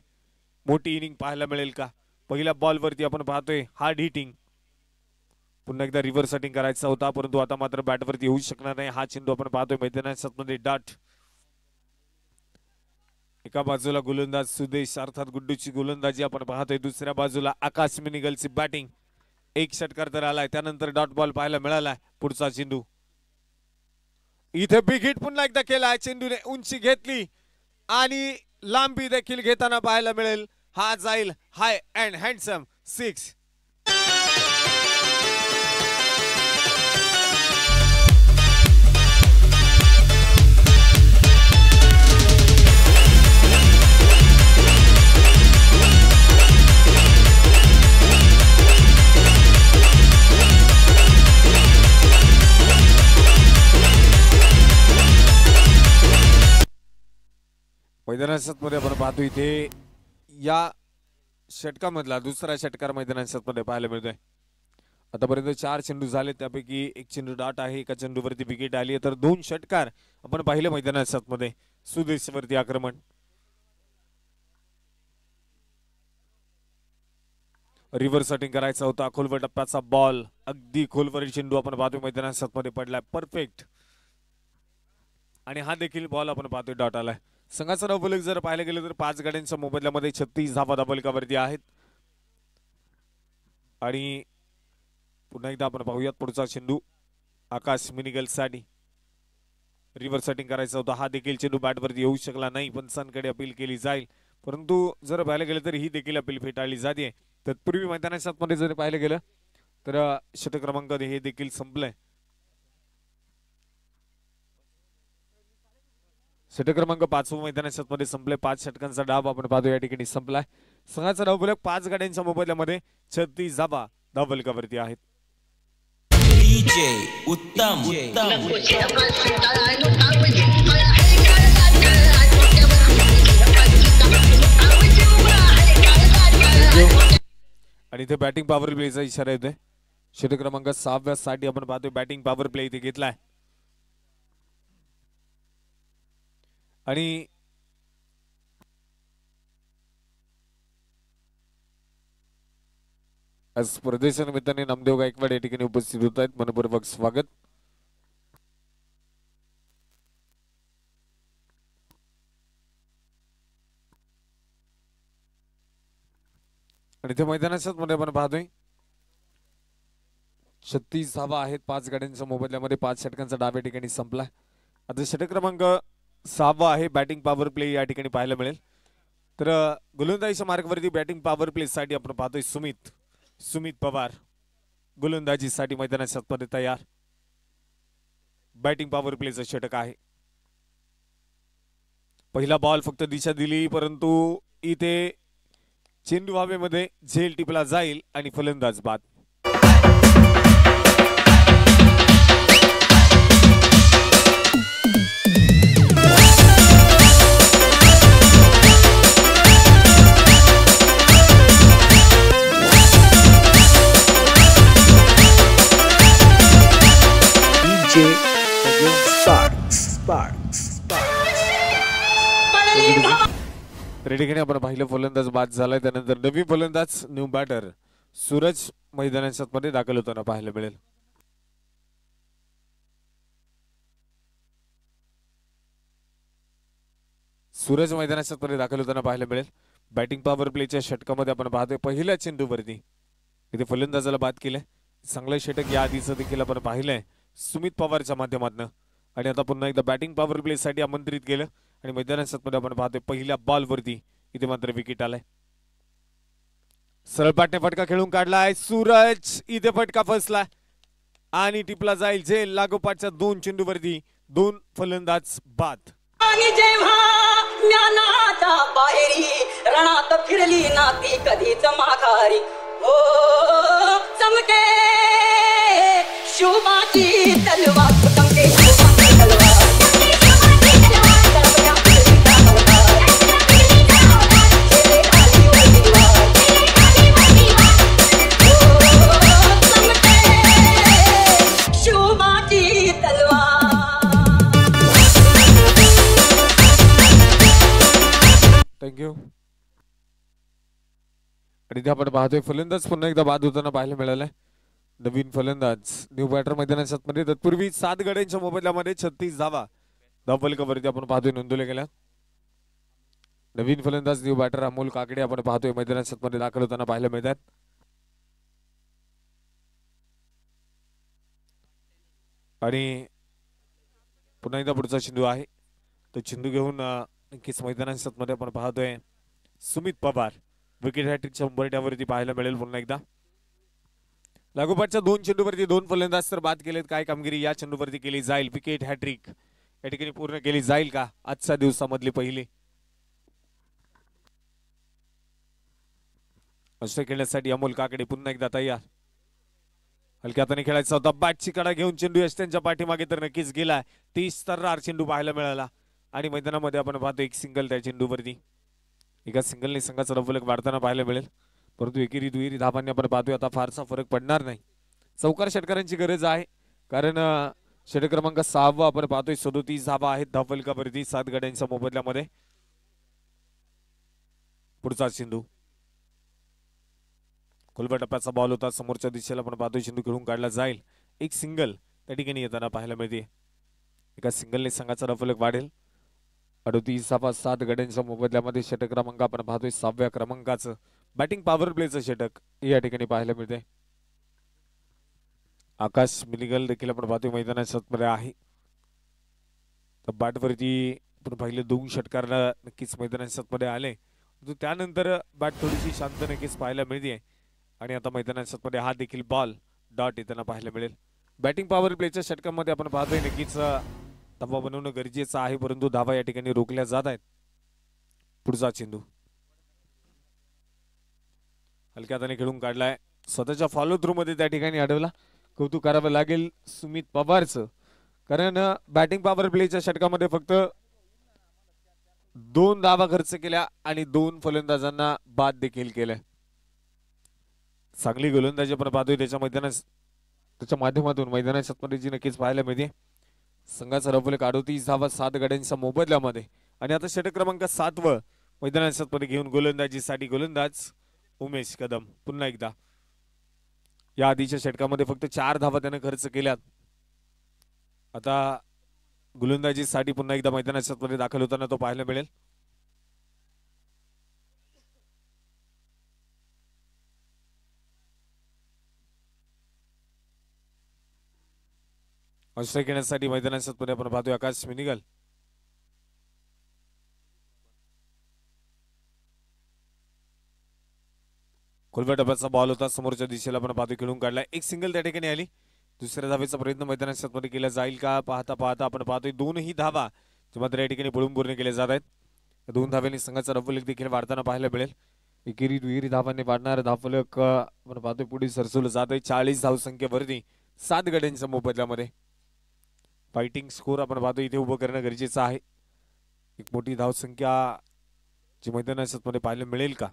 मोठी इनिंग पाहायला मिळेल का. पहिल्या बॉलवरती आपण पाहतोय हार्ड हिटिंग, पुन्हा एकदा रिव्हर्स हिटिंग करायचा होता, परंतु आता मात्र बॅटवरती होऊ शकणार नाही. हा चेंडू आपण पाहतोय मैदानात डाट. एका बाजूला गोलंदाज सुदेश अर्थात गुड्डूची गोलंदाजी आपण पाहतोय, दुसऱ्या बाजूला आकाश मिनिगलची बॅटिंग. एक षटकार तर आलाय, त्यानंतर डॉट बॉल पाहायला मिळालाय. पुढचा चेंडू इथे बिग हिट पुन्हा एकदा केलाय. चेंडूने उंची घेतली आणि लांबी देखील घेताना पाहायला मिळेल. हा जाईल हाय अँड हँडसम 6. मैदानात मध्ये आपण पाहतो इथे या षटकामधला दुसरा षटकार मैदानात मध्ये पाहायला मिळतोय. आतापर्यंत 4 चेंडू झाले, त्यापैकी एक चेंडू डाट आहे, एका चेंडूवरती विकेट आली आहे, तर 2 षटकार आपण पाहिले मैदानात मध्ये. सुदेशवरती आक्रमण, रिव्हर्स सेटिंग करायचा होता, खोलवर टप्प्याचा बॉल, अगदी खोलवरील चेंडू आपण पाहतोय मैदानात मध्ये पडलाय परफेक्ट, आणि हा देखील बॉल आपण पाहतोय डॉट आलाय. संघाचा धावफलक जर पाहायला गेलं तर 5 गाड्यांच्या मोबदल्यामध्ये 36 धावा धावफलकावरती आहेत. आणि पुन्हा एकदा आपण पाहूयात पुढचा चेंडू आकाश मिनिगलसाठी रिव्हर्स सेटिंग करायचा होता, हा देखील चेंडू बॅटवरती येऊ शकला नाही, पंचांकडे अपील केली जाईल, परंतु जर पाहायला गेलं तर ही देखील अपील फेटाळली जाते. तत्पूर्वी मैदानाच्या मध्ये जर पाहिलं गेलं तर षटक क्रमांक हे देखील संपलंय. षटक क्रमांक 5 मैदानाच्या मध्ये संपले. 5 षटकांचा डाव आपण पाहतो या ठिकाणी संपलाय. संघाचा धावफलक 5 गाड्यांच्या मोबदल्यामध्ये 36 धावा धावफलकावरती आहेत. उत्तम आणि इथे बॅटिंग पॉवर प्लेचा इशारा येतोय. षटक क्रमांक 6 साठी आपण पाहतोय बॅटिंग पॉवर प्ले इथे घेतलाय. आणि आज स्पर्धेच्या नामदेव गायकवाड या ठिकाणी उपस्थित होत आहेत. मनपूर्वक स्वागत. आणि इथे मैदानाच्याच मध्ये आपण पाहतोय 36 धावा आहेत 5 गाड्यांच्या मोबदल्यामध्ये. 5 षटकांचा डाव या ठिकाणी संपला. आता षटक क्रमांक 6 आहे, बॅटिंग पॉवर प्ले या ठिकाणी पाहायला मिळेल. तर गोलंदाजीच्या मार्गावरती बॅटिंग पॉवर प्ले साठी आपण पाहतोय सुमित पवार गोलंदाजीसाठी मैदानाच्या मध्ये तयार. बॅटिंग पॉवर प्लेचं षटक आहे. पहिला बॉल फक्त दिशा दिली, परंतु इथे चेंडू हवेमध्ये झेल टिपला जाईल आणि फलंदाज बाद. तर ठिकाणी आपण पाहिलं फलंदाज बाद झालाय. त्यानंतर नवीन फलंदाज न्यू बॅटर सूरज मैदानाच्या मध्ये दाखल होताना पाहायला मिळेल. सूरज मैदानाच्या मध्ये दाखल होताना पाहायला मिळेल. बॅटिंग पॉवर प्लेच्या षटकामध्ये आपण पाहतोय पहिल्या चेंडूवरती इथे फलंदाजाला बाद केलंय. चांगलं षटक या आधीच देखील आपण पाहिलंय सुमित पवारच्या माध्यमातून. आणि आता पुन्हा एकदा बॅटिंग पॉवर प्ले साठी आमंत्रित केलं आणि मैदानाच्या मध्ये आपण पाहतोय पहिल्या बॉल वरती इथे मात्र विकेट आलाय. सरळ पाटने फटका खेळून काढलाय सूरज. इथे फटका फसला आणि टिपला जाईल झेल. लागोपाठच्या 2 चेंडूवरती 2 फलंदाज बाद. आणि जेव्हा ज्ञानाच्या बाहेरी रणात फिरली नाती कधीच माघारी हो चमके शुभाची तलवार चमके शुभाची तलवार थँक्यू. आणि इथे आपण पाहतोय फलंदाज पुन्हा एकदा बाद होताना पाहायला मिळालाय. नवीन फलंदाज न्यू बॅटर मैदानाच्या मध्ये. तत्पूर्वी 7 गड्यांच्या मोबदल्यामध्ये 36 धावा धावफलकावरती आपण पाहतोय नोंदवल्या गेल्या. नवीन फलंदाज न्यू बॅटर अमोल काकडे आपण पाहतोय मैदानाच्या मध्ये दाखल होताना पाहायला मिळतात. आणि पुन्हा एकदा पुढचा चेंडू आहे तो चेंडू घेऊन नक्कीच मैदानाच्या मध्ये आपण पाहतोय सुमित पवार विकेट हॅट्रिकच्या उंबरठ्यावरती पाहायला मिळेल. पुन्हा एकदा लागोपाठच्या 2 चेंडूवरती 2 फलंदाज तर बाद केलेत. काय कामगिरी या चेंडूवरती केली जाईल? विकेट हॅट्रिक या ठिकाणी पूर्ण केली जाईल का? आजच्या दिवसामधली पहिली असे खेळण्यासाठी अमोल काकडे पुन्हा एकदा तयार. हलक्या हाताने खेळायचा होता. बॅटची कडा घेऊन चेंडू यश त्यांच्या पाठीमागे तर नक्कीच गेला. 30 तर्रार चेंडू पाहायला मिळाला. आणि मैदानामध्ये आपण पाहतो एक सिंगल त्या चेंडूवरती. एका सिंगलने संघाचा रफलक वाढताना पाहायला मिळेल, परंतु एकेरी दुहेरी धावांनी आपण पाहतोय आता फारसा फरक पडणार नाही. चौकार षटकारांची गरज आहे, कारण षटक क्रमांक 6 आपण पाहतोय 37 धावा आहेत धावफलकावरती 7 गड्यांच्या मोबदल्यामध्ये. पुढचा चेंडू खुलबा टप्प्याचा बॉल होता, समोरच्या दिशेला आपण पाहतोय चेंडू खेळून काढला जाईल. एक सिंगल त्या ठिकाणी येताना पाहायला मिळते. एका सिंगलने संघाचा रफलक वाढेल. 38 धावा 7 गड्यांच्या मोबदल्यामध्ये षटक क्रमांक आपण पाहतोय 6व्या क्रमांकाचं बॅटिंग पॉवर प्लेचं षटक या ठिकाणी पाहायला मिळते. आकाश मिलिगल देखील आपण पाहतोय मैदानाच्या मध्ये आहे. तर बॅटवरती आपण पाहिलं 2 षटकाराला नक्कीच मैदानाच्या मध्ये आले, त्यानंतर बॅट थोडीशी शांत नक्कीच पाहायला मिळते. आणि आता मैदानाच्या मध्ये हा देखील बॉल डॉट येताना पाहायला मिळेल. बॅटिंग पॉवर प्लेच्या षटकामध्ये आपण पाहतोय नक्कीच धावा बनवणं गरजेचं आहे, परंतु धावा या ठिकाणी रोखल्या जात आहेत. पुढचा चेंडू हलक्या हाताने खेळून काढलाय, स्वतःच्या फॉलो थ्रू मध्ये त्या ठिकाणी अडवला. कौतुक करावं लागेल सुमित पवारचं, कारण बॅटिंग पॉवर प्लेच्या षटकामध्ये फक्त 2 धावा खर्च केल्या आणि 2 फलंदाजांना बाद देखील केल्या. चांगली गोलंदाजी आपण पाहतोय त्याच्या माध्यमातून मैदानाच्या मध्ये जी नक्कीच पाहायला मिळते. संघाचा रफलक 38 धावा 7 गड्यांच्या मोबदल्यामध्ये. आणि आता षटक क्रमांक 7 मैदानाच्या मध्ये घेऊन गोलंदाजीसाठी गोलंदाज उमेश कदम. पुन्हा एकदा या आधीच्या षटकामध्ये फक्त 4 धावा त्याने खर्च केल्यात. आता गोलंदाजीसाठी पुन्हा एकदा मैदानाच्या मध्ये दाखल होताना तो पाहायला मिळेल. आश्रय घेण्यासाठी मैदानाच्या मध्ये आपण पाहतोय आकाश मिनिगल. खुलब्या टप्प्याचा बॉल होता, समोरच्या दिशेला आपण पाहतोय खेळून काढला. एक सिंगल त्या ठिकाणी आली. दुसऱ्या धावेचा प्रयत्न मैदानाच्या मध्ये केला जाईल का पाहता पाहता आपण पाहतोय 2ही धावा मात्र या ठिकाणी पळून पूर्ण केल्या जात आहेत. 2 धाव्यांनी संघाचा रफलक देखील वाढताना पाहायला मिळेल. एकेरी दुहेरी धावांनी वाढणारा धावफलक आपण पाहतोय पुढे सरसवलं जात आहे. 40 धावसंख्येवरती 7 गड्यांच्या मोबदल्यामध्ये. फायटिंग स्कोर आपण पाहतो इथे उभं करणं गरजेचं आहे. एक मोठी धावसंख्या जी मैदानाच्या मध्ये पाहायला मिळेल का.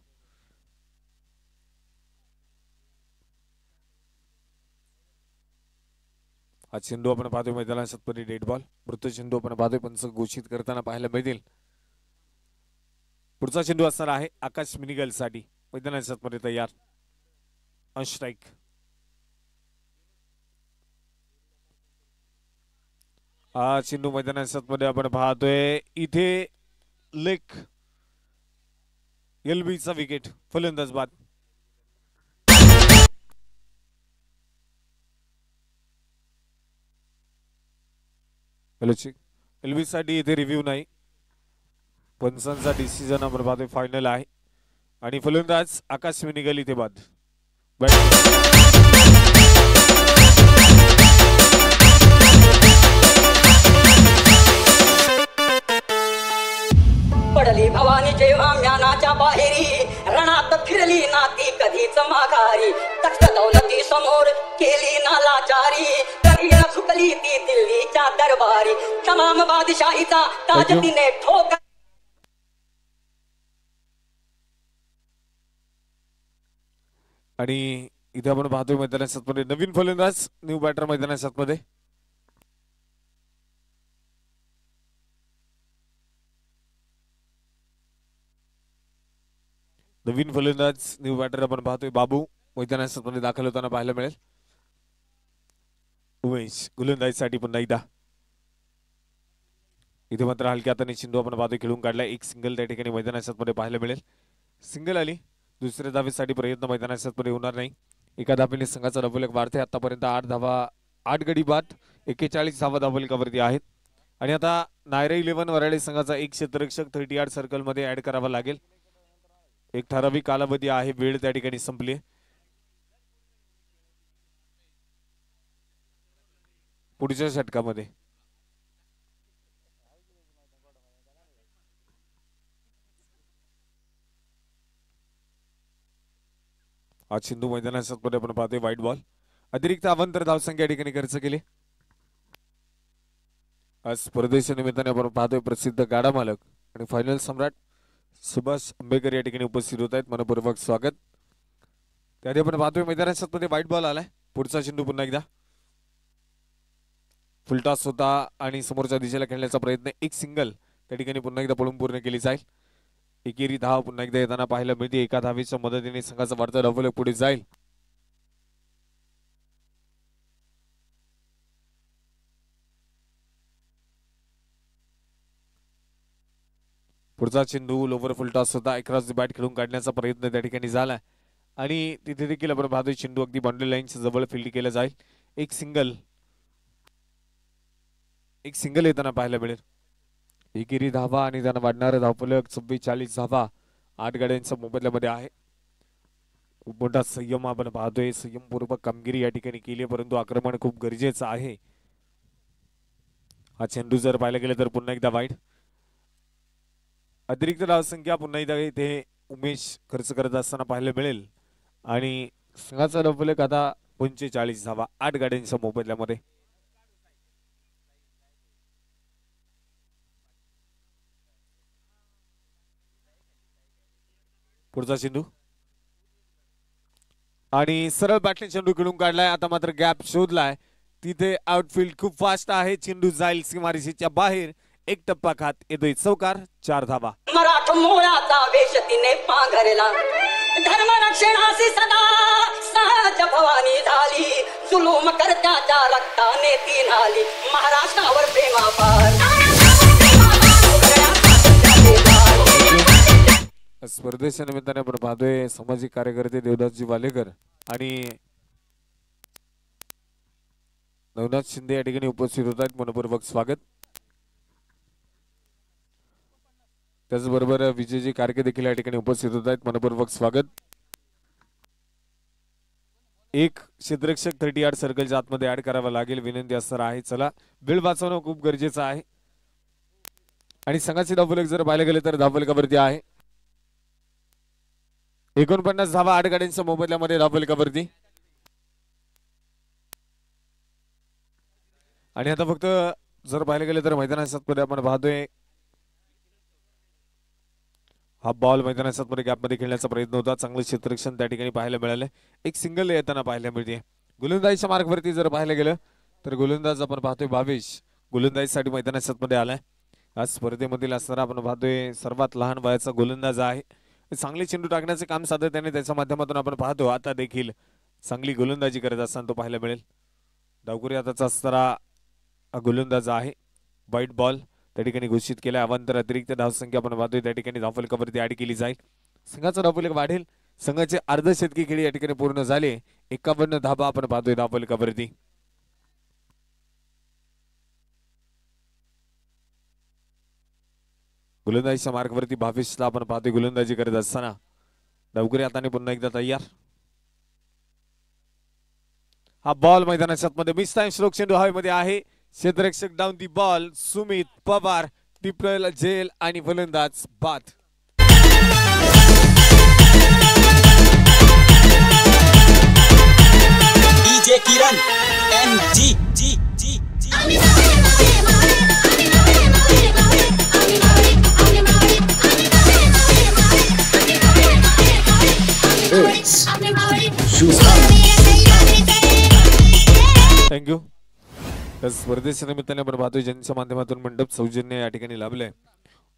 हा चेंडू आपण पाहतोय मैदानाच्या मध्ये डेड बॉल. मृत चेंडू आपण पाहतोय पंच घोषित करताना पाहायला मिळतील. पुढचा चेंडू असणार आहे आकाश मिनिगल साठी. मैदानाच्या मध्ये तयार ऑन स्ट्राइक. हा चेंडू मैदानाच्या मध्ये आपण पाहतोय इथे लेग एलबीचा विकेट. फलंदाज बाद. एलबी साठी इथे रिव्ह्यू नाही, पंचांचा डिसिजन आपण पाहतोय फायनल आहे. आणि फलंदाज आकाश मिनिगल इथे बाद. पडली भवानी जेव्हा ज्ञानाच्या बाहेरी, रणात फिरली नाती कधीच माघारी. तख्त दौलती समोर केली नालाचारी, कधी न झुकली ती दिल्लीच्या दरबारी. तमाम बादशाहीचा ताज तिने ठोक. आणि इथे आपण पाहतोय मैदानाच्या मध्ये नवीन फलंदाज न्यू बॅटर मैदानाच्या मध्ये. नवीन फलंदाज न्यू बॅटर आपण पाहतोय बाबू मैदानाच्या मध्ये दाखल होताना पाहायला मिळेल. उमेश गोलंदाजीसाठी पुन्हा एकदा. इथे मात्र हलक्या हाताने चेंडू आपण पाहतोय खेळून काढला. एक सिंगल त्या ठिकाणी मैदानाच्या मध्ये पाहायला मिळेल. सिंगल आली. दुसऱ्या धावेसाठी प्रयत्न मैदानाच्या मध्ये होणार नाही. एका धावेने संघाचा रफलक वाढते. आतापर्यंत 8 गडी बाद 41 धावा धावफलकावरती आहेत. आणि आता नायरा 11 वराळे संघाचा एक क्षेत्ररक्षक 38 सर्कल मध्ये ऍड करावा लागेल. एक ठराविक कालावधी आहे, वेळ त्या ठिकाणी संपली. पुढच्या षटकामध्ये आज सिंधू मैदानाच्या मध्ये आपण पाहतोय व्हाईट बॉल. अतिरिक्त अवांतर धावसंख्या या ठिकाणी खर्च केली. आज स्पर्धेच्या निमित्ताने आपण पाहतोय प्रसिद्ध गाडा मालक आणि फायनल सम्राट सुभाष आंबेकर या ठिकाणी उपस्थित होत आहेत. मनपूर्वक स्वागत. त्याआधी आपण पाहतोय मैदानाच्या मध्ये व्हाईट बॉल आलाय. पुढचा चेंडू पुन्हा एकदा फुलटॉस होता आणि समोरच्या दिशेला खेळण्याचा प्रयत्न, एक सिंगल त्या ठिकाणी पुन्हा एकदा पळून पूर्ण केली जाईल. एकेरी धाव पुन्हा एकदा येताना पाहायला मिळते. एका धावेच्या मदतीने संघाचा वाढता धावफलक पुढे जाईल. पुढचा चेंडू लोवर फुलटॉस होता. अक्रॉस द बॅट खेळून काढण्याचा प्रयत्न त्या ठिकाणी झाला आणि तिथे देखील आपण पाहतोय चेंडू अगदी बाउंड्री लाईनच्या जवळ फील्ड केला जाईल. एक सिंगल येताना पाहायला मिळेल. एकेरी धावा आणि त्यांना वाढणारा धावफलक 44 धावा 8 गाड्यांच्या मोबदल्यामध्ये आहे. खूप मोठा संयम आपण पाहतोय. संयमपूर्वक कामगिरी या ठिकाणी केली आहे, परंतु आक्रमण खूप गरजेचं आहे. हा चेंडू जर पाहायला गेलं तर पुन्हा एकदा वाईट. अतिरिक्त धावसंख्या पुन्हा एकदा इथे उमेश खर्च करत असताना पाहायला मिळेल आणि संघाचा धावफलक आता 45 धावा 8 गाड्यांच्या मोबदल्यामध्ये. पुढचा चेंडू आणि सरळ बॅटने चेंडू खेळून काढलाय. आता मात्र गॅप शोधलाय. तिथे आउटफील्ड खूप फास्ट आहे. चेंडू जाईल सीमारेषेच्या बाहेर. एक टप्पा खात येतोय चौकार. 4 धावा. मराठ मोळाचा वेश तिने पांघरला, धर्म रक्षणासी सदा सहज भवानी झाली, जुलूम करत्याच्या रक्ताने ती नाली, महाराष्ट्रावर प्रेमापार. स्पर्धेच्या निमित्ताने आपण पाहतोय सामाजिक कार्यकर्ते देवदासजी वालेकर आणि नवनाथ शिंदे या ठिकाणी उपस्थित होत आहेत. मनपूर्वक स्वागत. त्याचबरोबर विजयजी कारके देखील या ठिकाणी उपस्थित होत आहेत. मनपूर्वक स्वागत. एक क्षेत्ररक्षक 30 यार्ड सर्कलच्या आतमध्ये ऍड करावा लागेल, विनंती असणार आहे. चला, वेळ वाचवणं खूप गरजेचं आहे आणि संघाचे धावफलक जर पाहायला गेले तर धावफलकावरती आहे 49 धावा 8 गाड्यांच्या मोबदल्यामध्ये धावफलकावरती. आणि आता फक्त जर पाहायला गेलं तर मैदानाच्या आपण पाहतोय हा बॉल मैदानाच्या गॅपमध्ये खेळण्याचा प्रयत्न होता. चांगलं क्षेत्ररक्षण त्या ठिकाणी पाहायला मिळालं. एक सिंगल येताना पाहायला मिळते. गोलंदाजीच्या मार्गवरती जर पाहायला गेलं तर गोलंदाज आपण पाहतोय भावेश गोलंदाजीसाठी मैदानाच्या आलाय. आज स्पर्धेमधील असणारा आपण पाहतोय सर्वात लहान वयाचा गोलंदाज आहे. चांगले चेंडू टाकण्याचे काम सातत्याने त्याच्या माध्यमातून आपण पाहतो. आता देखील चांगली गोलंदाजी करत असताना तो पाहायला मिळेल. डावकुरी हाताचा असणारा गोलंदाज आहे. व्हाईट बॉल त्या ठिकाणी घोषित केला. अवांतर अतिरिक्त धावसंख्या आपण पाहतोय त्या ठिकाणी धावफलकावरती ऍड केली जाईल. संघाचा धावफलक वाढेल. संघाचे अर्धशतकी खेळी या ठिकाणी पूर्ण झाले. 51 धावा आपण पाहतोय धावफलकावरती. गोलंदाजीच्या मार्गवरती भावेशला आपण पाहतोय गोलंदाजी करत असताना. डावकुरी हाताने पुन्हा एकदा तयार. हा बॉल मैदानाच्या आतमध्ये मिस टाइम स्ट्रोक चेंडू हवेमध्ये आहे. क्षेत्ररक्षक down the ball Sumit Pawar, टिपल जेल आणि फलंदाज बाद. डीजे किरण MG जी जी जी. थँक्यू. तर स्पर्धेच्या निमित्ताने आपण पाहतोय ज्यांच्या माध्यमातून मंडप सौजन्य या ठिकाणी लाभलंय.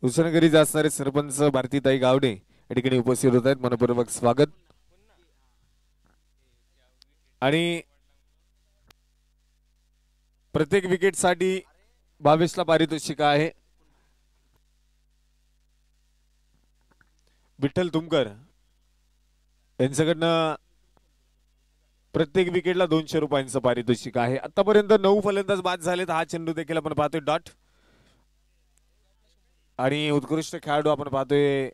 उसनगरीत असणारे सरपंच भारतीताई गावडे या ठिकाणी उपस्थित होत आहेत. मनपूर्वक स्वागत. आणि प्रत्येक विकेटसाठी भावेशला पारितोषिक आहे. विठ्ठल तुमकर यांच्याकडनं प्रत्येक विकेटला 200 रुपयांचं पारितोषिक आहे. आतापर्यंत 9 फलंदाज बाद झालेत. हा चेंडू देखील आपण पाहतोय डॉट. आणि उत्कृष्ट खेळाडू आपण पाहतोय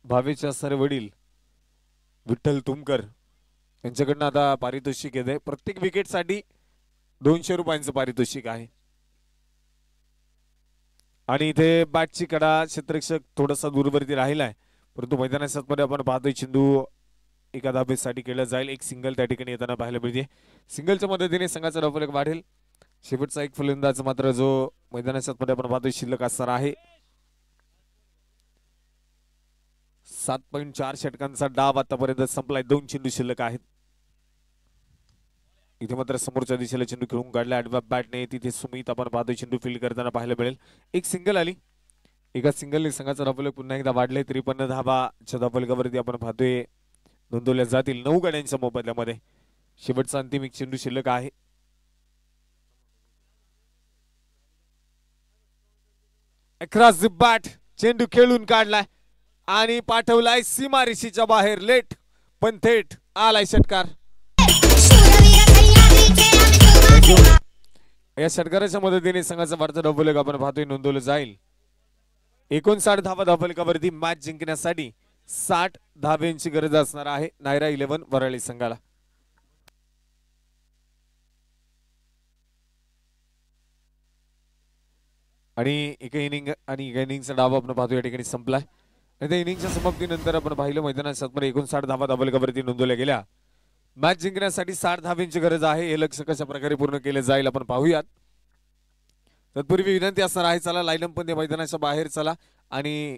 भावेशचे असणारे वडील विठ्ठल तुमकर यांच्याकडनं आता पारितोषिक येते. प्रत्येक विकेटसाठी 200 रुपयांचं पारितोषिक आहे. आणि इथे बॅटची कडा क्षेत्ररक्षक थोडासा दूरवरती राहिलाय, परंतु मैदानाच्या मध्ये आपण पाहतोय चेंडू एका धाबेसाठी केलं जाईल. एक सिंगल त्या ठिकाणी येताना पाहायला मिळते. सिंगलच्या मदतीने संघाचा धावफलक वाढेल. शेवटचा एक फलंदाज मात्र जो मैदानाच्या मध्ये आपण पाहतोय शिल्लक असणार आहे. 7.4 षटकांचा डाव आतापर्यंत संपलाय. 2 चेंडू शिल्लक आहेत. इथे मात्र समोरच्या दिशेला चेंडू खेळून काढला आडव्या बॅटने. तिथे सुमित आपण पाहतोय चेंडू फील्ड करताना पाहायला मिळेल. एक सिंगल आली. एका सिंगलने संघाचा धावफलक पुन्हा एकदा वाढले. 53 धाबाच्या धावफलकावरती आपण पाहतोय नोंदवल्या जातील 9 गाड्यांच्या मोबदल्यामध्ये. शेवटचा अंतिम एक चेंडू शिल्लक आहे. अक्रॉस द बॅट चेंडू खेळून काढलाय आणि पाठवलाय सीमारेषेच्या बाहेर. लेट पण थेट आलाय षटकार. या षटकाराच्या मदतीने संघाचा वाढता धावफलक आपण पाहतोय नोंदवलं जाईल. 59 धावा धावफलकावरती मॅच जिंकण्यासाठी 60 धाब्यांची गरज असणार आहे नायरा 11 वरळी संघाला. आणि एका इनिंगचा डाव आपण पाहतो या ठिकाणी संपलाय. त्या इनिंगच्या समाप्तीनंतर आपण पाहिलं मैदानात 59 धावा धावफलकावरती नोंदवल्या गेल्या. मॅच जिंकण्यासाठी 60 धाब्यांची गरज आहे. हे लक्ष्य कशा प्रकारे पूर्ण केले जाईल आपण पाहूयात. तत्पूर्वी विनंती असणार आहे, चला लाईनअप मध्ये मैदानाच्या बाहेर चला आणि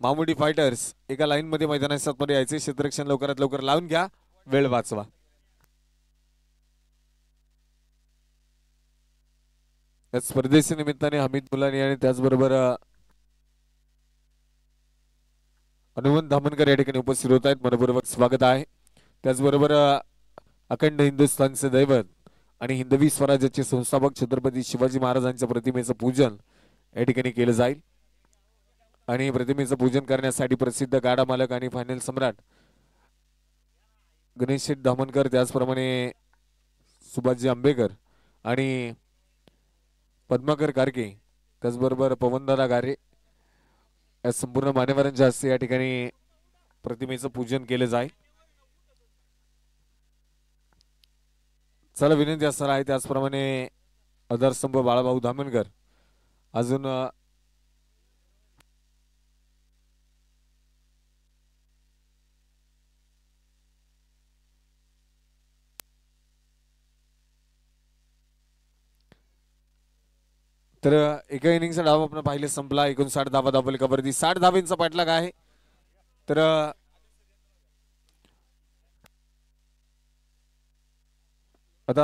मामुडी फायटर्स एका लाईन मध्ये मैदानाच्या मध्ये यायचे. क्षेत्ररक्षण लवकरात लवकर लावून घ्या, वेळ वाचवा. या स्पर्धेच्या निमित्ताने हमीद मुलानी आणि त्याचबरोबर हनुमंत धामणकर या ठिकाणी उपस्थित होत आहेत. मनपूर्वक स्वागत आहे. त्याचबरोबर अखंड हिंदुस्थानचे दैवत आणि हिंदवी स्वराज्याचे संस्थापक छत्रपती शिवाजी महाराजांच्या प्रतिमेचं पूजन या ठिकाणी केलं जाईल. आणि प्रतिमेचं पूजन करण्यासाठी प्रसिद्ध गाडा मालक आणि फायनल सम्राट गणेश शेठ धामणकर, त्याचप्रमाणे सुभाषजी आंबेकर आणि पद्माकर कारके, त्याचबरोबर पवनदादा गारे या संपूर्ण मान्यवरांच्या हस्ते या ठिकाणी प्रतिमेचं पूजन केलं जाईल. चला विनंती असणार आहे त्याचप्रमाणे आधारस्तंभ बाळाभाऊ धामणकर अजून तर एका इनिंगचा डाव आपण पाहिले संपला. 59 धावा धावफलकावरती 60 धाब्यांचा पाठलाग आहे. तर आता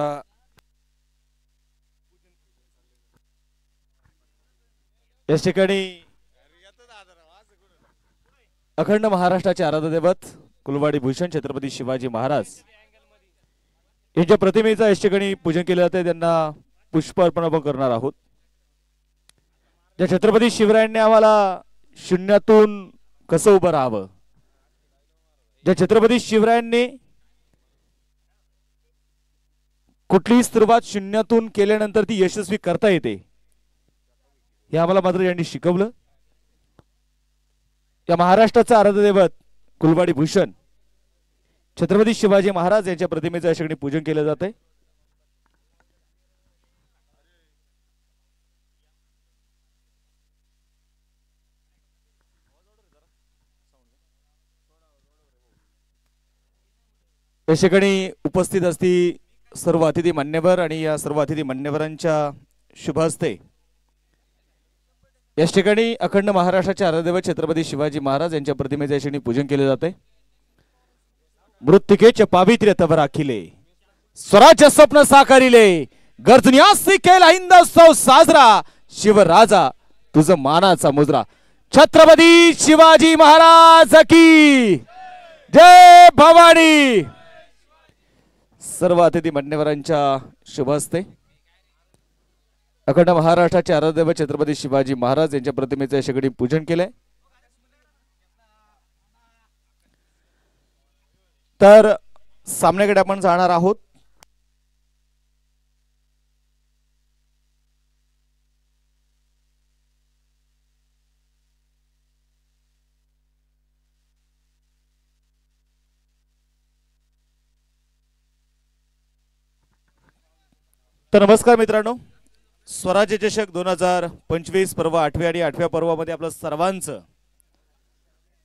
या ठिकाणी अखंड महाराष्ट्राचे आराध्य दैवत कुलवाडी भूषण छत्रपती शिवाजी महाराज यांच्या प्रतिमेचं या ठिकाणी पूजन केलं जाते. त्यांना पुष्प अर्पण आपण करणार आहोत. ज्या छत्रपती शिवरायांनी आम्हाला शून्यातून कसं उभं राहावं, ज्या छत्रपती शिवरायांनी कुठलीही सुरुवात शून्यातून केल्यानंतर ती यशस्वी करता येते हे आम्हाला मात्र यांनी शिकवलं. या महाराष्ट्राचं आराध्य दैवत कुलवाडी भूषण छत्रपती शिवाजी महाराज यांच्या प्रतिमेचं या ठिकाणी पूजन केलं जाते. या ठिकाणी उपस्थित असती सर्व अतिथी मान्यवर आणि या सर्व अतिथी मान्यवरांच्या शुभ हस्ते या ठिकाणी अखंड महाराष्ट्राचे आराध्यदैवत छत्रपती शिवाजी महाराज यांच्या प्रतिमेचे या ठिकाणी पूजन केले जाते. मृत्तिकेचे पावित्र्य तव राखिले, स्वराज्य स्वप्न साकारिले, गर्जन्यासी केला हिंदोत्सव साजरा, शिवराजा तुझ मानाचा मुजरा. छत्रपती शिवाजी महाराज की जय भवानी. सर्व अतिथी मान्यवरांच्या शुभ हस्ते अखंड महाराष्ट्राचे आराध्यदैवत छत्रपती शिवाजी महाराज यांच्या प्रतिमेचे या ठिकाणी पूजन केलंय. तर सामन्याकडे आपण जाणार आहोत. तर नमस्कार मित्रांनो, स्वराज्य चषक 2025 पर्व 8व्या आणि 8व्या पर्वामध्ये आपलं सर्वांचं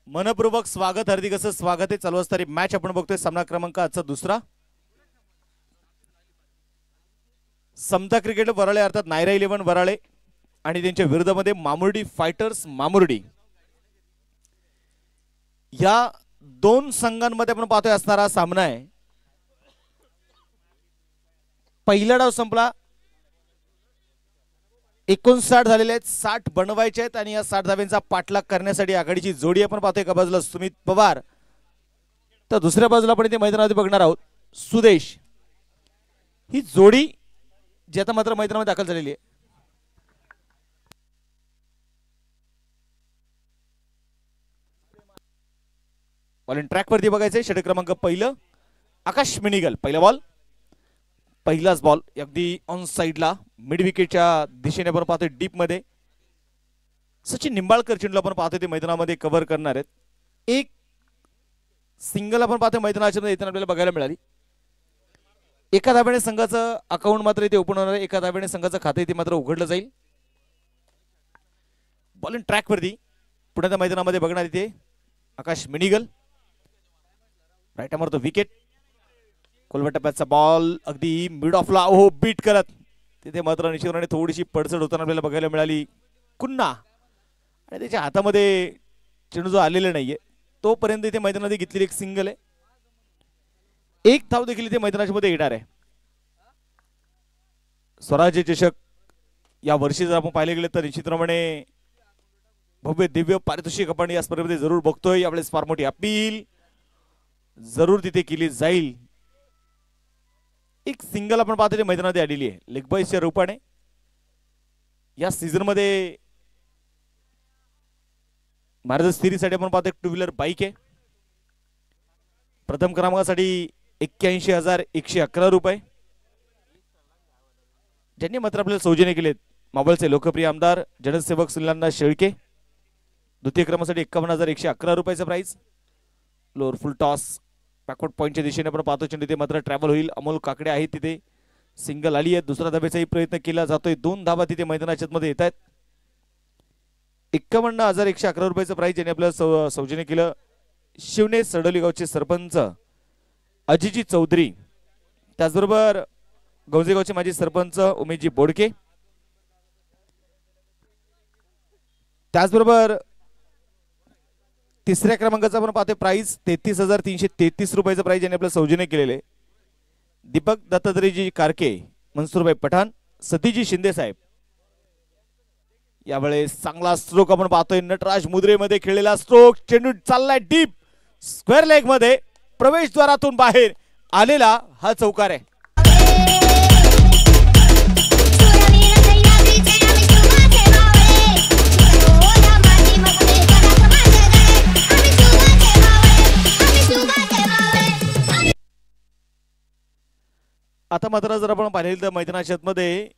मनपूर्वक स्वागत, हार्दिक असं स्वागत आहे. चालू असणारी मॅच आपण बघतोय. सामना क्रमांक आजचा दुसरा. समता क्रिकेट वराळे अर्थात नायरा 11 वराळे आणि त्यांच्या विरोधामध्ये मामुर्डी फायटर्स मामुर्डी या दोन संघांमध्ये आपण पाहतोय असणारा सामना आहे. पहिला डाव संपला. 59 झालेले आहेत, 60 बनवायचे आहेत आणि या 60 धाब्यांचा पाठलाग करण्यासाठी आघाडीची जोडी आपण पाहतोय. एका बाजूला सुमित पवार तर दुसऱ्या बाजूला आपण इथे मैदानामध्ये बघणार आहोत सुदेश. ही जोडी जी आता मात्र मैदानामध्ये दाखल झालेली आहे. बॉलिंग ट्रॅक वरती बघायचंय. षटक क्रमांक पहिलं आकाश मिनिगल. पहिला बॉल, पहिलाच बॉल अगदी ऑन साइडला मिड विकेटच्या दिशेने आपण पाहतोय डीप मध्ये. सचिन निंबाळकर चेंडू आपण पाहतोय ते मैदानामध्ये कव्हर करणार आहेत. एक सिंगल आपण पाहतोय मैदानाच्या येताना आपल्याला बघायला मिळाली. एका धाब्याने संघाचं अकाउंट मात्र इथे ओपन होणार आहे. एका धाब्याने संघाचं खातं इथे मात्र उघडलं जाईल. बॉलिंग ट्रॅक वरती पुण्याच्या मैदानामध्ये बघणार इथे आकाश मिनिगल. राईट मारतो विकेट. कोलवा टप्प्याचा बॉल अगदी मिड ऑफला हो बीट करत तिथे मात्र निश्चितपणे थोडीशी पडचड होताना आपल्याला बघायला मिळाली. कुन्ना आणि त्याच्या हातामध्ये चेंडू जो आलेला नाहीये तोपर्यंत इथे मैदानामध्ये घेतलेली एक सिंगल आहे. एक धाव देखील इथे मैदानाच्या मध्ये येणार आहे. स्वराज्य चषक या वर्षी जर आपण पाहिले गेले तर निश्चितप्रमाणे भव्य दिव्य पारितोषिक आपण या स्पर्धेमध्ये जरूर बघतोय. यावेळेस फार मोठी अपील जरूर तिथे केली जाईल. एक सिंगल आपण पाहतोय मैदानामध्ये आलेली आहे लेग बाईसच्या रूपाने. या सीझन मध्ये महाराज सिरीजसाठी आपण पाहतोय 2 व्हीलर बाईक आहे. प्रथम क्रमांकासाठी 81,111 रुपये. ज्यांनी मात्र आपल्याला सौजन्य केलेत मावळचे लोकप्रिय आमदार जनसेवक सुनीलांना शेळके. द्वितीय क्रमांकासाठी 51,111 रुपयाचं प्राइस. लोअर फुल टॉस बॅकवर्ड पॉईंटच्या दिशेने आपण पाहतो चेंडू ते मात्र ट्रॅव्हल होईल. अमोल काकडे आहेत तिथे. सिंगल आली आहे. दुसरा धाब्याचाही प्रयत्न केला जातोय. 2 धाबा तिथे मैदानाच्या मध्ये येत आहेत. 51,111 रुपयाचं प्राइस ज्यांनी आपल्याला सौजन्य केलं शिवने सडोली गावचे सरपंच अजिजी चौधरी. त्याचबरोबर गौजेगावचे माजी सरपंच उमेशजी बोडके. त्याचबरोबर तिसऱ्या क्रमांकाचा आपण पाहतोय प्राइस 33,333 रुपयाचं प्राइस ज्यांनी आपल्याला सौजन्य केलेले दीपक दत्तात्रेयजी कारके, मनसूरभाई पठाण, सतीजी शिंदे साहेब. यावेळेस चांगला स्ट्रोक आपण पाहतोय. नटराज मुद्रेमध्ये खेळलेला स्ट्रोक. चेंडू चाललाय डीप स्क्वेअर लेग मध्ये. प्रवेशद्वारातून बाहेर आलेला हा चौकार आहे. आता मात्र जर आपण पाहिलं तर मैदानाच्या मध्ये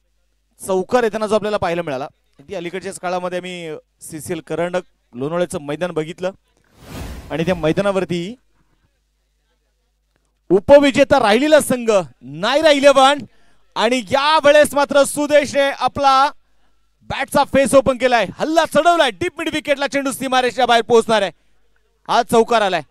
चौकार येताना जो आपल्याला पाहायला मिळाला ती अलीकडच्याच काळामध्ये आम्ही सीसीएल करंडक लोणावळ्याचं मैदान बघितलं आणि त्या मैदानावरती उपविजेता राहिलेला संघ नायरा 11 आणि या वेळेस मात्र सुदेशने आपला बॅटचा फेस ओपन केलाय. हल्ला चढवलाय डीप मिड विकेटला. चेंडू सीमारेषेच्या बाहेर पोहोचणार आहे. हा चौकार आलाय.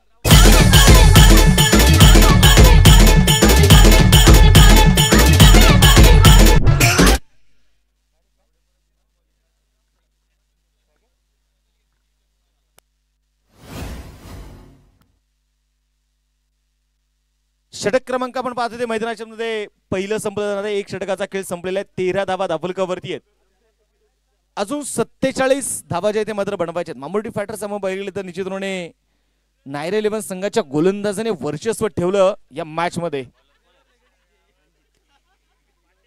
षटक क्रमांक आपण पाहतो ते मैदानाच्या मध्ये पहिलं संपलं जाणार आहे. 1 षटकाचा खेळ संपलेला आहे. 13 धावा दाफलकावरती आहेत. अजून 47 धावा जे ते मात्र बनवायचे आहेत. मामुर्डी फायटर समोर बघितले तर निश्चितपणे नायरा 11 संघाच्या गोलंदाजाने वर्चस्व ठेवलं या मॅच मध्ये.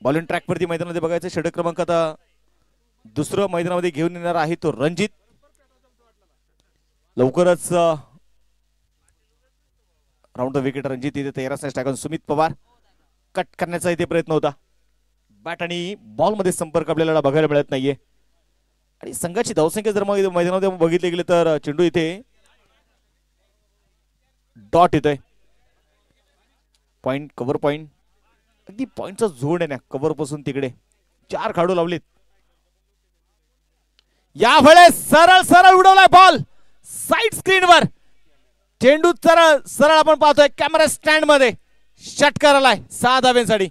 बॉलिंग ट्रॅक वरती मैदानामध्ये बघायचं. षटक क्रमांक आता दुसरं मैदानामध्ये घेऊन येणार आहे तो रणजित. लवकरच राऊंड द विकेट रणजित इथे तयार असण्यास टाकून सुमित पवार कट करण्याचा इथे प्रयत्न होता. बॅट आणि बॉल मध्ये संपर्क आपल्याला बघायला मिळत नाहीये आणि संघाची धावसंख्या जर मैदानामध्ये बघितले गेले तर चेंडू इथे डॉट येतोय. पॉइंट कव्हर पॉइंट अगदी पॉइंटचा जोड आहे ना कव्हर पासून तिकडे 4 खेळाडू लावलेत. या वेळेस सरळ सरळ उडवलाय बॉल साइड स्क्रीनवर. चेंडू सरळ सरळ आपण पाहतोय कॅमेरा स्टँड मध्ये. षटकार आलाय 6 धाव्यांसाठी.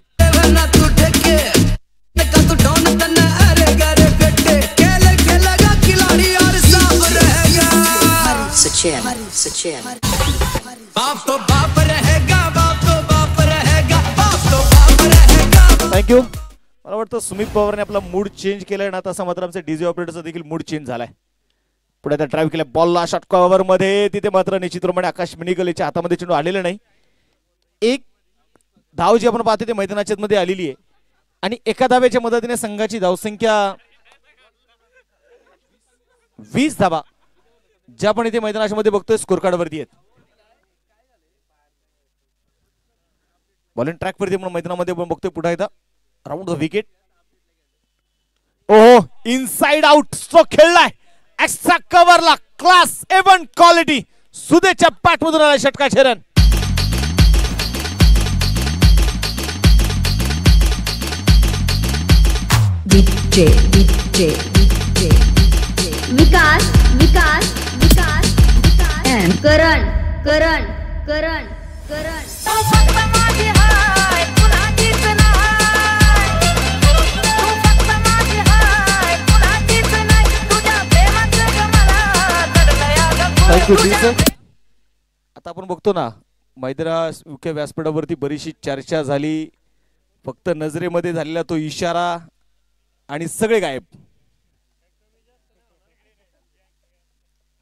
Sachin, Sachin. बाप तो बाप रहेगा, बाप तो बाप रहेगा, बाप तो बाप रहेगा. थँक्यू. मला वाटतं सुमित पवारने आपला मूड चेंज केलाय ना, तसा मात्र आमच्या डीजे ऑपरेटरचा देखील मूड चेंज झालाय. पुढे त्या ड्राईव्ह केल्या बॉलला षटकावर मध्ये, तिथे मात्र निश्चितप्रमाणे आकाश मिनिगलेच्या हातामध्ये चेंडू आलेला नाही. एक धाव जी आपण पाहतो ते मैदानाच्या मध्ये आलेली आहे आणि एका धावेच्या मदतीने संघाची धावसंख्या 20 धावा ज्या आपण इथे मैदानाच्या मध्ये बघतोय स्कोर कार्ड वरती आहेत. बॉलिंग ट्रॅक वरती आपण मैदानामध्ये बघतोय पुढे एकदा राऊंड द विकेट. ओहो, इनसाइड आउट स्ट्रोक खेळलाय एक्स्ट्रा कव्हरला, क्लास A1 क्वालिटी. सुदेच्या पॅटमधून आला षटकाचे run. DJ, DJ, DJ, Vikas Vikas Vikas Vikas and Karan Karan Karan Karan thank you sir. आता आपण बघतो ना मैदाना UK व्यासपीठावरती बरीचशी चर्चा झाली. फक्त नजरेमध्ये झालेला तो इशारा आणि सगळे गायब.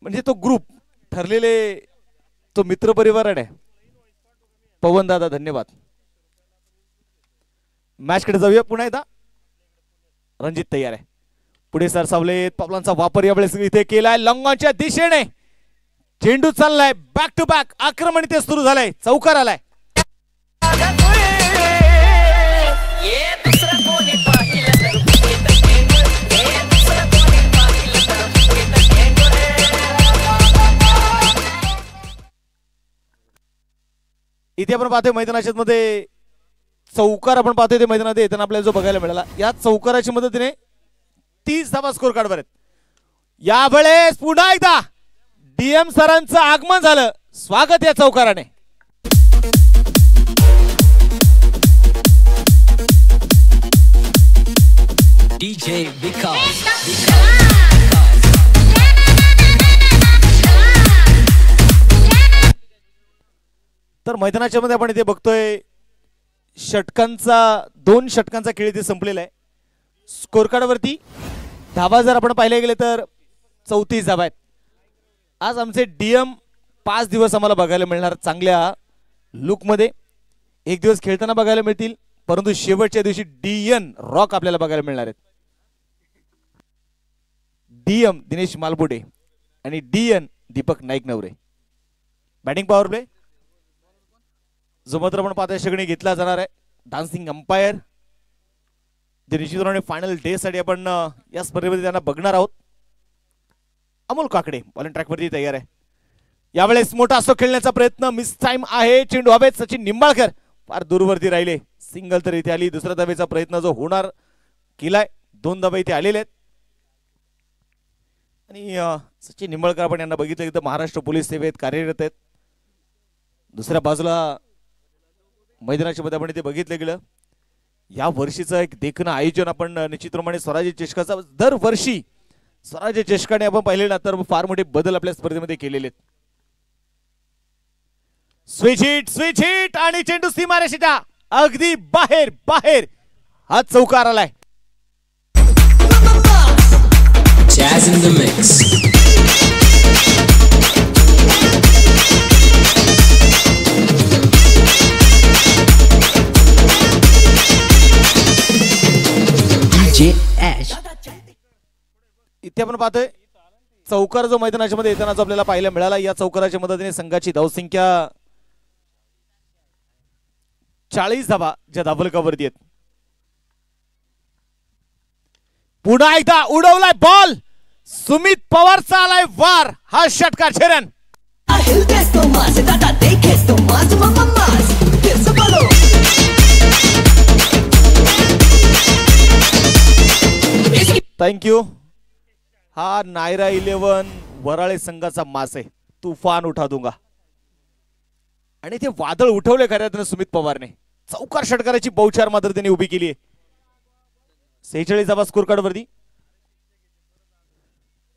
म्हणजे तो ग्रुप ठरलेले तो मित्रपरिवार आहे. पवन दादा धन्यवाद. मॅच कडे जाऊया पुन्हा एकदा. रणजित तयार आहे. पुढे सरसावले पावलांचा वापर यावेळेस इथे केलाय लंगाच्या दिशेने. चेंडू चाललाय बॅक टू बॅक, आक्रमण इथे सुरू झालंय. चौकार आलाय. इथे आपण पाहतोय मैदानाच्या मध्ये चौकार आपण पाहतोय ते मैदानात येताना आपल्याला जो बघायला मिळाला. या चौकाराच्या मदतीने 30 धावा स्कोर कार्डवर आहेत. यावेळेस पुन्हा एकदा DM सरांचं आगमन झालं. स्वागत या चौकाराने. DJ विकास. तर मैदानाच्या मध्ये आपण इथे बघतोय षटकांचा 2 षटकांचा खेळ इथे संपलेला आहे. स्कोर कार्डवरती धावा जर आपण पाहिले गेले तर 34 धावा आहेत. आज आमचे DM 5 दिवस आम्हाला बघायला मिळणार चांगल्या लुकमध्ये. एक दिवस खेळताना बघायला मिळतील, परंतु शेवटच्या दिवशी DN रॉक आपल्याला बघायला मिळणार आहेत. DM दिनेश मालपुटे आणि DN दीपक नाईक नवरे. बॅटिंग पॉवर प्ले जो मात्र आपण पाहता शगणी घेतला जाणार आहे. डान्सिंग अंपायर जे निश्चितपणे फायनल डे साठी आपण या स्पर्धेमध्ये त्यांना बघणार आहोत. अमोल काकडे बॉलिंग ट्रॅक वरती तयार आहे. यावेळेस मोठा असो खेळण्याचा प्रयत्न, मिस टाइम आहे. चेंडू हवेत. सचिन निंबाळकर फार दूरवरती राहिले. सिंगल तर इथे आली. दुसऱ्या धावेचा प्रयत्न जो होणार केलाय. 2 धावे इथे आलेले आहेत. आणि सचिन निंबाळकर आपण यांना बघितलं एकदम महाराष्ट्र पोलीस सेवेत कार्यरत आहेत. दुसऱ्या बाजूला मैदानाच्या मध्ये आपण इथे बघितलं गेलं या वर्षीचं एक देखणं आयोजन आपण निश्चितप्रमाणे स्वराज्य चषकाचा दरवर्षी स्वराज्य चषकाने आपण पाहिले ना तर फार मोठे बदल आपल्या स्पर्धेमध्ये केलेले आहेत. स्विच हिट आणि चेंडू सीमारेषेच्या अगदी बाहेर बाहेर हा चौकार आलाय. Jazz in the mix. DJ Ash. इथे आपण पाहतोय चौकार जो मैदानाच्या मध्ये येताना जो आपल्याला पाहायला मिळाला. या चौकाराच्या मदतीने संघाची धावसंख्या 40 धावा ज्या धावलकावरती आहेत. पुन्हा एकदा उडवलाय बॉल. सुमित पवारचा आलाय वार. हा षटकार छेरन. थँक्यू. हा नायरा 11 वराळे संघाचा मास आहे. तुफान उठा दूंगा. आणि ते वादळ उठवले खऱ्या अर्थाने सुमित पवारने. चौकार षटकाराची बहुचार मात्र त्यांनी उभी केली आहे. 46 धावा स्कोर कार्ड वरती.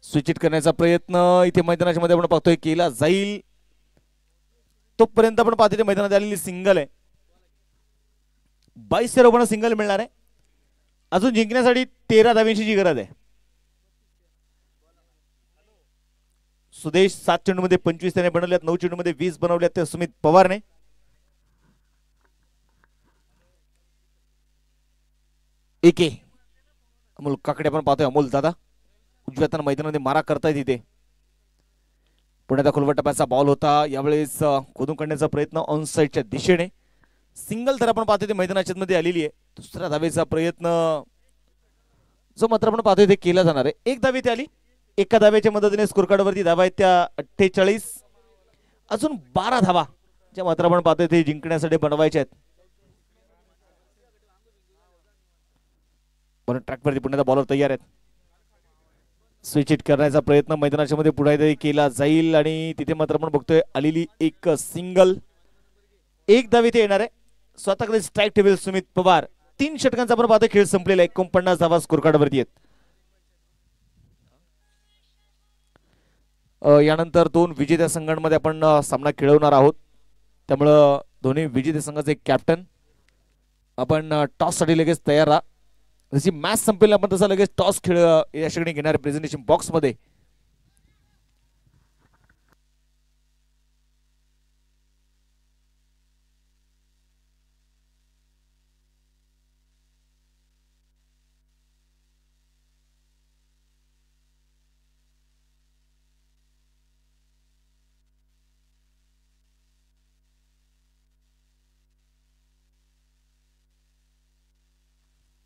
स्विच इट करण्याचा प्रयत्न इथे मैदानाच्या मध्ये आपण पाहतोय केला जाईल. तोपर्यंत आपण पाहतोय मैदानात आलेली सिंगल आहे. 22 धावांना सिंगल मिळणार आहे. अजून जिंकण्यासाठी 13 धावांची जी गरज आहे. सुदेश 7 चेंडूमध्ये 25 त्याने बनवल्यात, 9 चेंडूमध्ये 20 बनवल्यात ते सुमित पवारने. एके अमोल काकडे आपण पाहतोय. अमोल दादा उजव्या हाताने मैदानामध्ये मारा करतायत इथे. पुण्याचा खुलवट टप्प्याचा बॉल होता. यावेळेस खोदून काढण्याचा प्रयत्न ऑन साइडच्या दिशेने. सिंगल तर आपण पाहतोय ते मैदानाच्या मध्ये आलेली आहे. दुसऱ्या धावेचा प्रयत्न जो मात्र आपण पाहतोय ते केला जाणार आहे. एक धावे ती आली. एका धावेच्या मदतीने स्कोर कार्ड वरती धावा आहेत त्या 48. अजून 12 धावा ज्या मात्र आपण पाहतोय ते जिंकण्यासाठी बनवायच्या आहेत. पण ट्रॅक वरती पुण्याचा बॉलर तयार आहेत. स्विच इट करण्याचा प्रयत्न मैदानाच्या मध्ये पुढे केला जाईल आणि तिथे मात्र आपण बघतोय आलेली एक सिंगल. एक धावे ते येणार आहे. स्वतःकडे स्ट्राईक टेबल सुमित पवार. 3 षटकांचा आपण पाहतोय खेळ संपलेला. 49 धावा स्कोर कार्ड वरती आहेत. यानंतर 2 विजेत्या संघांमध्ये आपण सामना खेळवणार आहोत. त्यामुळं दोन्ही विजेत्या संघाचे कॅप्टन आपण टॉस साठी लगेच तयार राहा. जशी मॅच संपेल आपण तसा लगेच टॉस खेळ या ठिकाणी घेणार प्रेझेंटेशन बॉक्स मध्ये.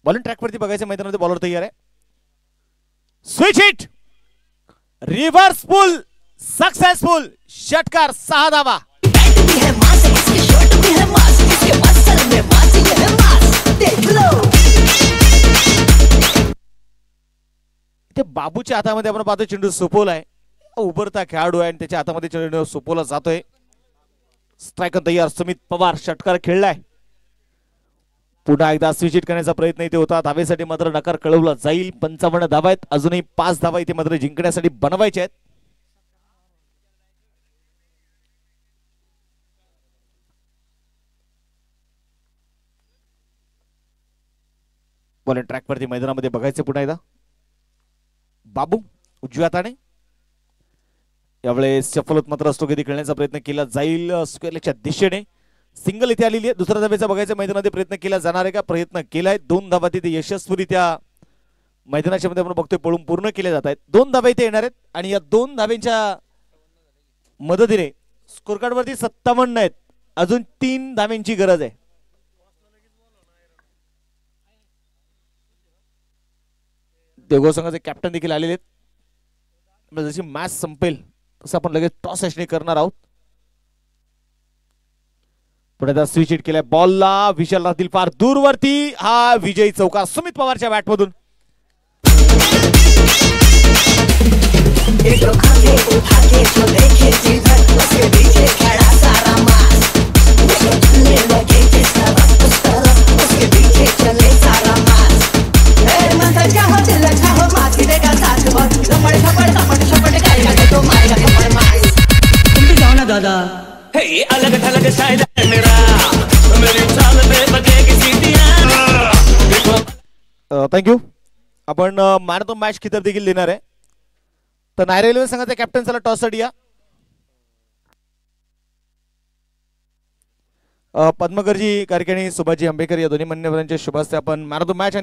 बॉलिंग ट्रॅक वरती बघायचं मैदानामध्ये बॉलर तयार आहे. स्विच हिट रिव्हर्स पुल सक्सेसफुल. षटकार 6 धावा. इथे बाबूच्या हातामध्ये आपण पाहतो चेंडू सोपवलाय. उभरता खेळाडू आहे आणि त्याच्या हातामध्ये चेंडू सोपवला जातोय. स्ट्रायकर तयार सुमित पवार. षटकार खेळलाय. पुन्हा एकदा स्विच हिट करण्याचा प्रयत्न इथे होता. धावेसाठी मात्र नकार कळवला जाईल. 55 धावा आहेत. अजूनही 5 धावा इथे मात्र जिंकण्यासाठी बनवायच्या आहेत. बॉलिंग ट्रॅक वरती मैदानामध्ये बघायचं पुन्हा एकदा. बाबू उजव्या हाताने यावेळेस सफल होत मात्र असतो. कधी खेळण्याचा प्रयत्न केला जाईल स्क्वेअरच्या दिशेने. सिंगल इथे आलेली आहे. दुसऱ्या धावेचा बघायचा मैदानामध्ये प्रयत्न केला जाणार आहे का? प्रयत्न केलाय. 2 धावा तिथे यशस्वीरित्या मैदानाच्या मध्ये आपण बघतोय पळून पूर्ण केले जात आहेत. 2 धावा इथे येणार आहेत आणि या 2 धावेच्या मदतीने स्कोर कार्ड वरती 57 आहेत. अजून 3 धाव्यांची गरज आहे. देवगाव संघाचे कॅप्टन देखील आलेले आहेत. जशी मॅच संपेल तसं आपण लगेच टॉस असणे करणार आहोत. पुढे स्विच हिट केलाय. बॉलला विशाल राहतील फार दूरवरती. हा विजयी चौकार सुमित पवारच्या बॅटमधून. दादा हे अलग थलग स्टाइल है मेरा मेरी चाल पे बजेगी सीटियां. थँक्यू. आपण मॅन ऑफ द मॅच खिताब देखील देणार आहे. तर नाय रेल्वे संघाचा कॅप्टन चला टॉस साठी या. पद्मकरजी कारकेणी सुभाजी आंबेकर या दोन्ही मान्यवरांच्या शुभ हस्ते आपण मॅन ऑफ द मॅच आणि